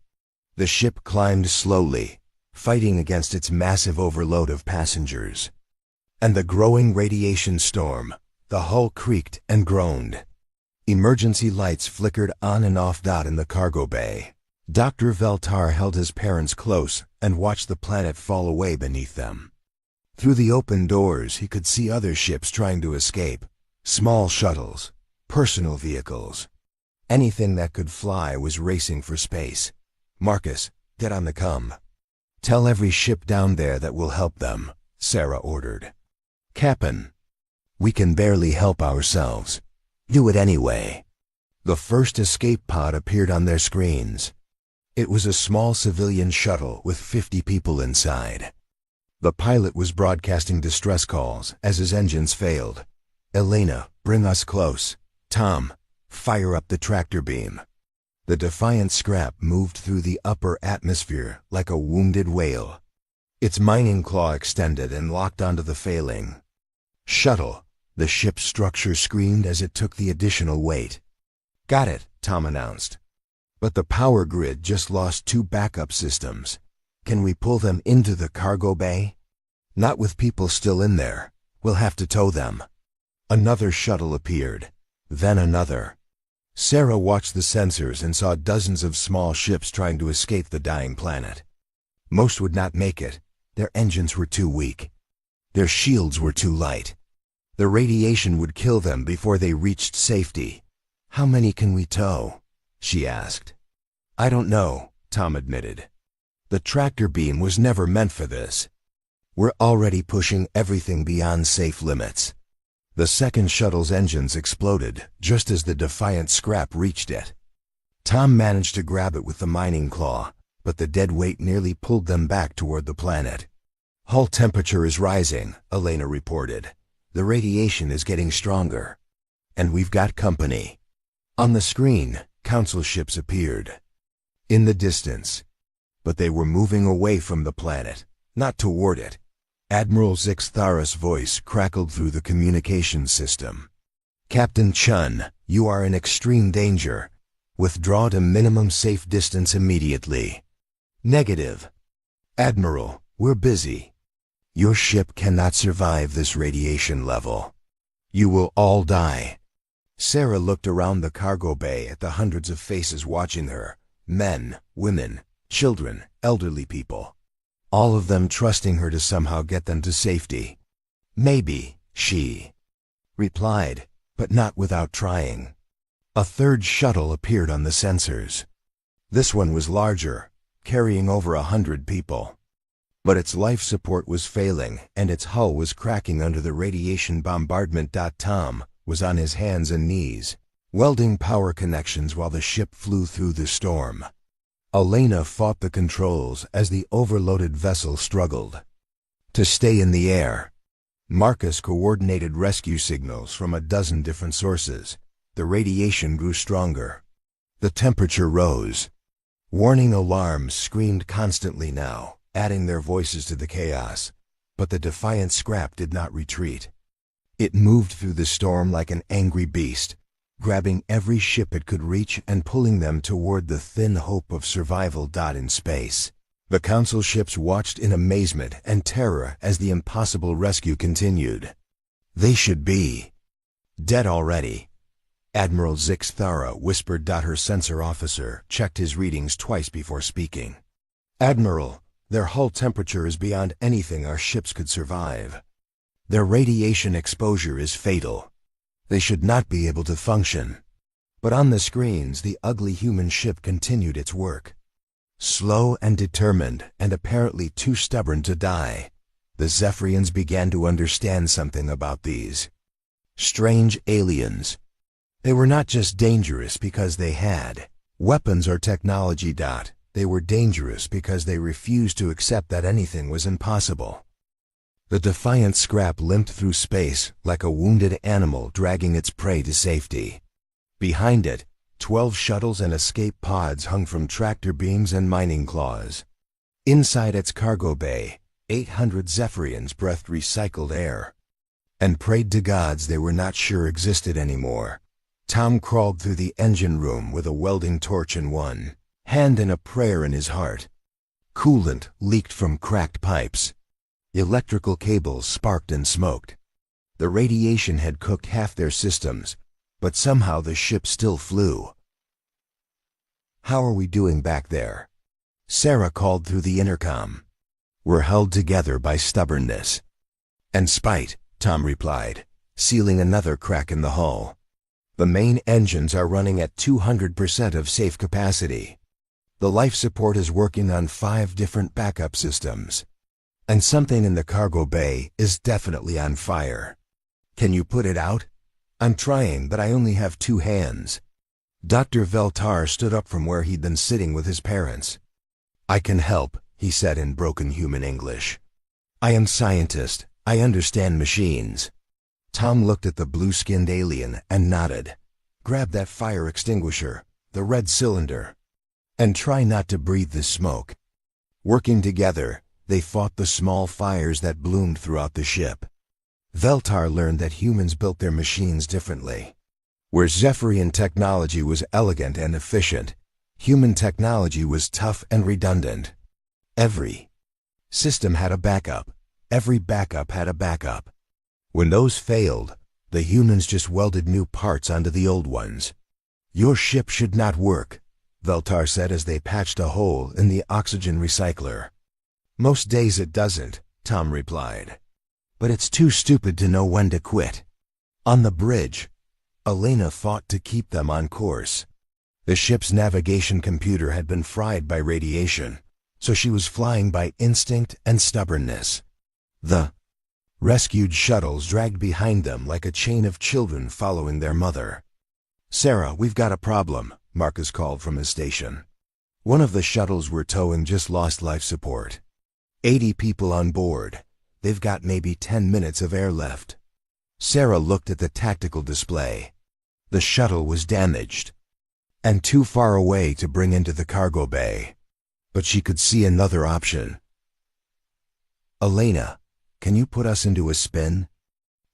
The ship climbed slowly, fighting against its massive overload of passengers. And the growing radiation storm, the hull creaked and groaned. Emergency lights flickered on and off in the cargo bay. Dr. Veltar held his parents close and watched the planet fall away beneath them. Through the open doors he could see other ships trying to escape. Small shuttles, personal vehicles. Anything that could fly was racing for space. "Marcus, get on the comm. Tell every ship down there that we'll help them," Sarah ordered. "Captain, we can barely help ourselves. Do it anyway." The first escape pod appeared on their screens. It was a small civilian shuttle with 50 people inside. The pilot was broadcasting distress calls as his engines failed. "Elena, bring us close. Tom, fire up the tractor beam." The defiant scrap moved through the upper atmosphere like a wounded whale. Its mining claw extended and locked onto the failing shuttle. The ship's structure screamed as it took the additional weight. "Got it," Tom announced. "But the power grid just lost 2 backup systems. Can we pull them into the cargo bay?" "Not with people still in there. We'll have to tow them." Another shuttle appeared, then another. Sarah watched the sensors and saw dozens of small ships trying to escape the dying planet. Most would not make it. Their engines were too weak. Their shields were too light. The radiation would kill them before they reached safety. "How many can we tow?" she asked. "I don't know," Tom admitted. "The tractor beam was never meant for this. We're already pushing everything beyond safe limits." The second shuttle's engines exploded just as the defiant scrap reached it. Tom managed to grab it with the mining claw, but the dead weight nearly pulled them back toward the planet. "Hull temperature is rising," Elena reported. "The radiation is getting stronger. And we've got company." On the screen, council ships appeared. In the distance. But they were moving away from the planet, not toward it. Admiral Zixtharis' voice crackled through the communications system. "Captain Chun, you are in extreme danger. Withdraw to minimum safe distance immediately." "Negative. Admiral, we're busy. Your ship cannot survive this radiation level. You will all die." Sarah looked around the cargo bay at the hundreds of faces watching her. Men, women, children, elderly people. All of them trusting her to somehow get them to safety. "Maybe," she replied, but not without trying. A third shuttle appeared on the sensors. This one was larger, carrying over 100 people. But its life support was failing, and its hull was cracking under the radiation bombardment. Tom was on his hands and knees, welding power connections while the ship flew through the storm. Elena fought the controls as the overloaded vessel struggled to stay in the air. Marcus coordinated rescue signals from a dozen different sources. The radiation grew stronger. The temperature rose. Warning alarms screamed constantly now, adding their voices to the chaos. But the defiant scrap did not retreat. It moved through the storm like an angry beast, grabbing every ship it could reach and pulling them toward the thin hope of survival. In space, the Council ships watched in amazement and terror as the impossible rescue continued. They should be dead already, Admiral Zix Thara whispered. Her sensor officer checked his readings twice before speaking. Admiral, their hull temperature is beyond anything our ships could survive. Their radiation exposure is fatal. They should not be able to function. But on the screens, the ugly human ship continued its work. Slow and determined, and apparently too stubborn to die, the Zephyrians began to understand something about these strange aliens. They were not just dangerous because they had weapons or technology. They were dangerous because they refused to accept that anything was impossible. The defiant scrap limped through space like a wounded animal dragging its prey to safety. Behind it, 12 shuttles and escape pods hung from tractor beams and mining claws. Inside its cargo bay, 800 Zephyrians breathed recycled air and prayed to gods they were not sure existed anymore. Tom crawled through the engine room with a welding torch in one hand and a prayer in his heart. Coolant leaked from cracked pipes. Electrical cables sparked and smoked. The radiation had cooked half their systems, but somehow the ship still flew. "How are we doing back there?" Sarah called through the intercom. "We're held together by stubbornness and spite," Tom replied, sealing another crack in the hull. "The main engines are running at 200% of safe capacity. The life support is working on 5 different backup systems. And something in the cargo bay is definitely on fire. Can you put it out?" "I'm trying, but I only have 2 hands." Dr. Veltar stood up from where he'd been sitting with his parents. "I can help," he said in broken human English. "I am scientist. I understand machines." Tom looked at the blue-skinned alien and nodded. "Grab that fire extinguisher, the red cylinder, and try not to breathe the smoke." Working together, they fought the small fires that bloomed throughout the ship. Veltar learned that humans built their machines differently. Where Zephyrian technology was elegant and efficient, human technology was tough and redundant. Every system had a backup. Every backup had a backup. When those failed, the humans just welded new parts onto the old ones. "Your ship should not work," Veltar said as they patched a hole in the oxygen recycler. "Most days it doesn't," Tom replied. "But it's too stupid to know when to quit." On the bridge, Elena fought to keep them on course. The ship's navigation computer had been fried by radiation, so she was flying by instinct and stubbornness. The rescued shuttles dragged behind them like a chain of children following their mother. "Sarah, we've got a problem," Marcus called from his station. One of the shuttles we're towing just lost life support. 80 people on board. They've got maybe 10 minutes of air left. Sarah looked at the tactical display. The shuttle was damaged and too far away to bring into the cargo bay. But she could see another option. "Elena, can you put us into a spin?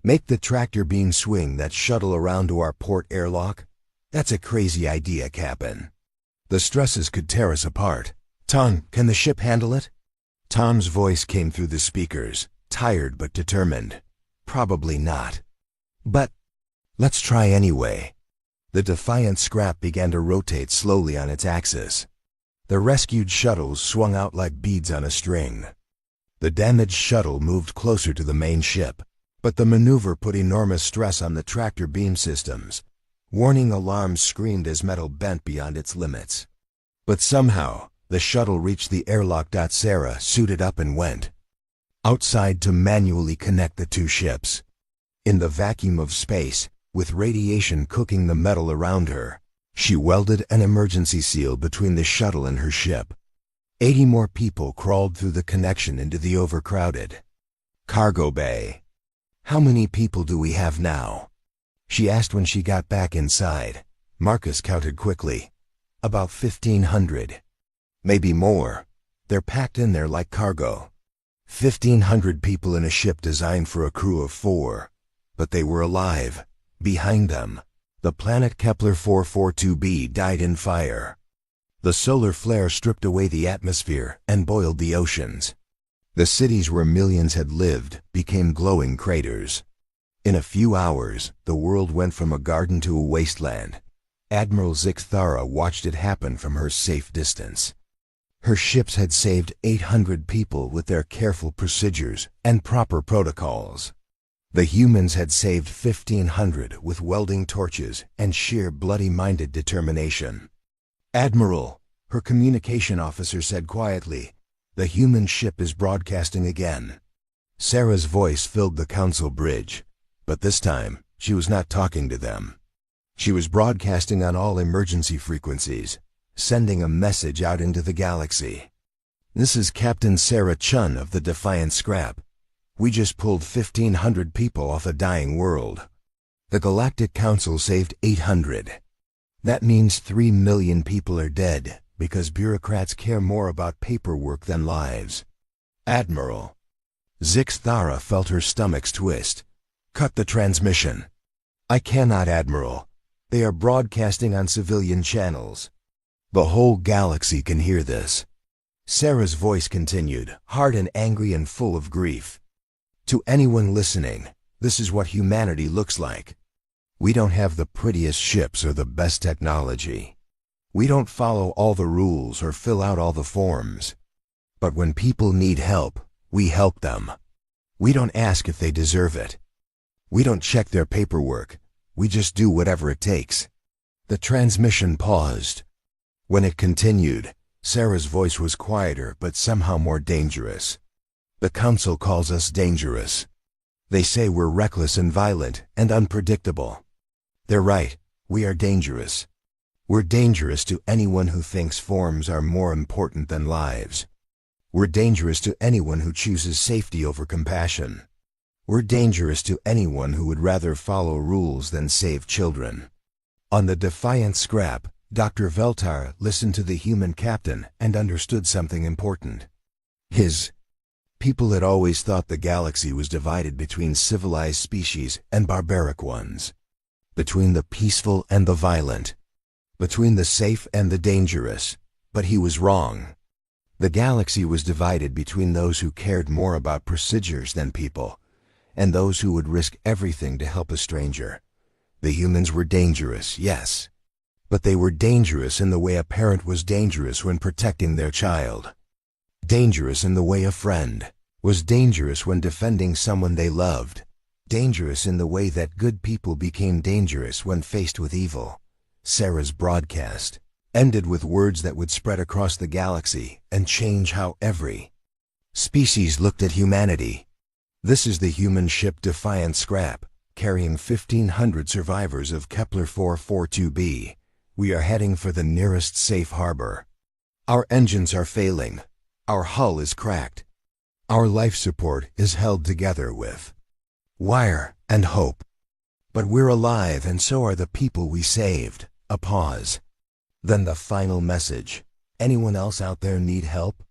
Make the tractor beam swing that shuttle around to our port airlock?" "That's a crazy idea, Captain. The stresses could tear us apart." "Tom, can the ship handle it?" Tom's voice came through the speakers, tired but determined. "Probably not. But let's try anyway." The defiant scrap began to rotate slowly on its axis. The rescued shuttles swung out like beads on a string. The damaged shuttle moved closer to the main ship, but the maneuver put enormous stress on the tractor beam systems. Warning alarms screamed as metal bent beyond its limits. But somehow, The shuttle reached the airlock. Sarah suited up and went outside to manually connect the two ships. In the vacuum of space, with radiation cooking the metal around her, she welded an emergency seal between the shuttle and her ship. 80 more people crawled through the connection into the overcrowded cargo bay. "How many people do we have now?" she asked when she got back inside. Marcus counted quickly. "About 1,500. Maybe more. They're packed in there like cargo." 1,500 people in a ship designed for a crew of 4. But they were alive. Behind them, the planet Kepler 442b died in fire. The solar flare stripped away the atmosphere and boiled the oceans. The cities where millions had lived became glowing craters. In a few hours, the world went from a garden to a wasteland. Admiral Zixthara watched it happen from her safe distance. Her ships had saved 800 people with their careful procedures and proper protocols. The humans had saved 1,500 with welding torches and sheer bloody-minded determination. "Admiral," her communication officer said quietly, "the human ship is broadcasting again." Sarah's voice filled the council bridge, but this time she was not talking to them. She was broadcasting on all emergency frequencies, sending a message out into the galaxy. "This is Captain Sarah Chun of the Defiant Scrap. We just pulled 1,500 people off a dying world. The Galactic Council saved 800. That means 3 million people are dead because bureaucrats care more about paperwork than lives." "Admiral." Zixthara felt her stomachs twist. "Cut the transmission." "I cannot, Admiral. They are broadcasting on civilian channels. The whole galaxy can hear this." Sarah's voice continued, hard and angry and full of grief. "To anyone listening, this is what humanity looks like. We don't have the prettiest ships or the best technology. We don't follow all the rules or fill out all the forms. But when people need help, we help them. We don't ask if they deserve it. We don't check their paperwork. We just do whatever it takes." The transmission paused. When it continued, Sarah's voice was quieter but somehow more dangerous. "The Council calls us dangerous. They say we're reckless and violent and unpredictable. They're right, we are dangerous. We're dangerous to anyone who thinks forms are more important than lives. We're dangerous to anyone who chooses safety over compassion. We're dangerous to anyone who would rather follow rules than save children." On the Defiant Scrap, Dr. Veltar listened to the human captain and understood something important. His people had always thought the galaxy was divided between civilized species and barbaric ones, between the peaceful and the violent, between the safe and the dangerous, but he was wrong. The galaxy was divided between those who cared more about procedures than people, and those who would risk everything to help a stranger. The humans were dangerous, yes, but they were dangerous in the way a parent was dangerous when protecting their child. Dangerous in the way a friend was dangerous when defending someone they loved. Dangerous in the way that good people became dangerous when faced with evil. Sarah's broadcast ended with words that would spread across the galaxy and change how every species looked at humanity. "This is the human ship Defiant Scrap, carrying 1,500 survivors of Kepler 442b. We are heading for the nearest safe harbor. Our engines are failing. Our hull is cracked. Our life support is held together with wire and hope. But we're alive, and so are the people we saved." A pause. Then the final message. "Anyone else out there need help?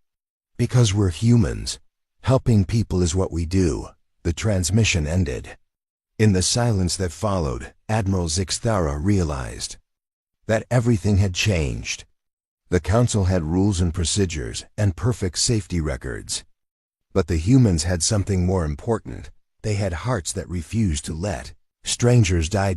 Because we're humans. Helping people is what we do." The transmission ended. In the silence that followed, Admiral Zixthara realized that everything had changed. The Council had rules and procedures and perfect safety records. But the humans had something more important. They had hearts that refused to let strangers die.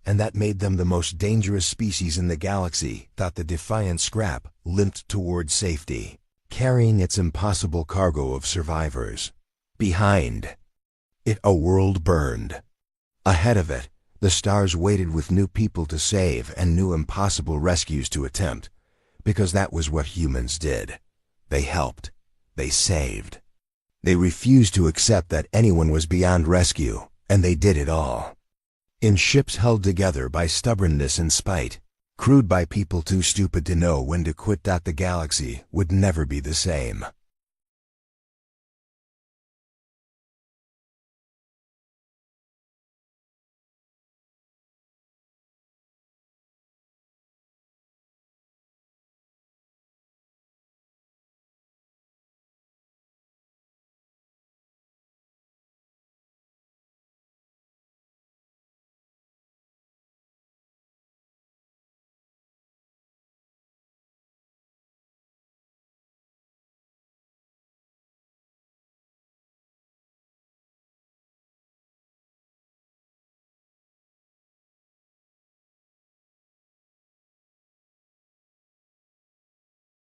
And that made them the most dangerous species in the galaxy. The Defiant Scrap limped towards safety, carrying its impossible cargo of survivors. Behind it, a world burned. Ahead of it, the stars waited with new people to save and new impossible rescues to attempt. because that was what humans did. They helped. They saved. They refused to accept that anyone was beyond rescue, and they did it all. In ships held together by stubbornness and spite, crewed by people too stupid to know when to quit. The galaxy would never be the same.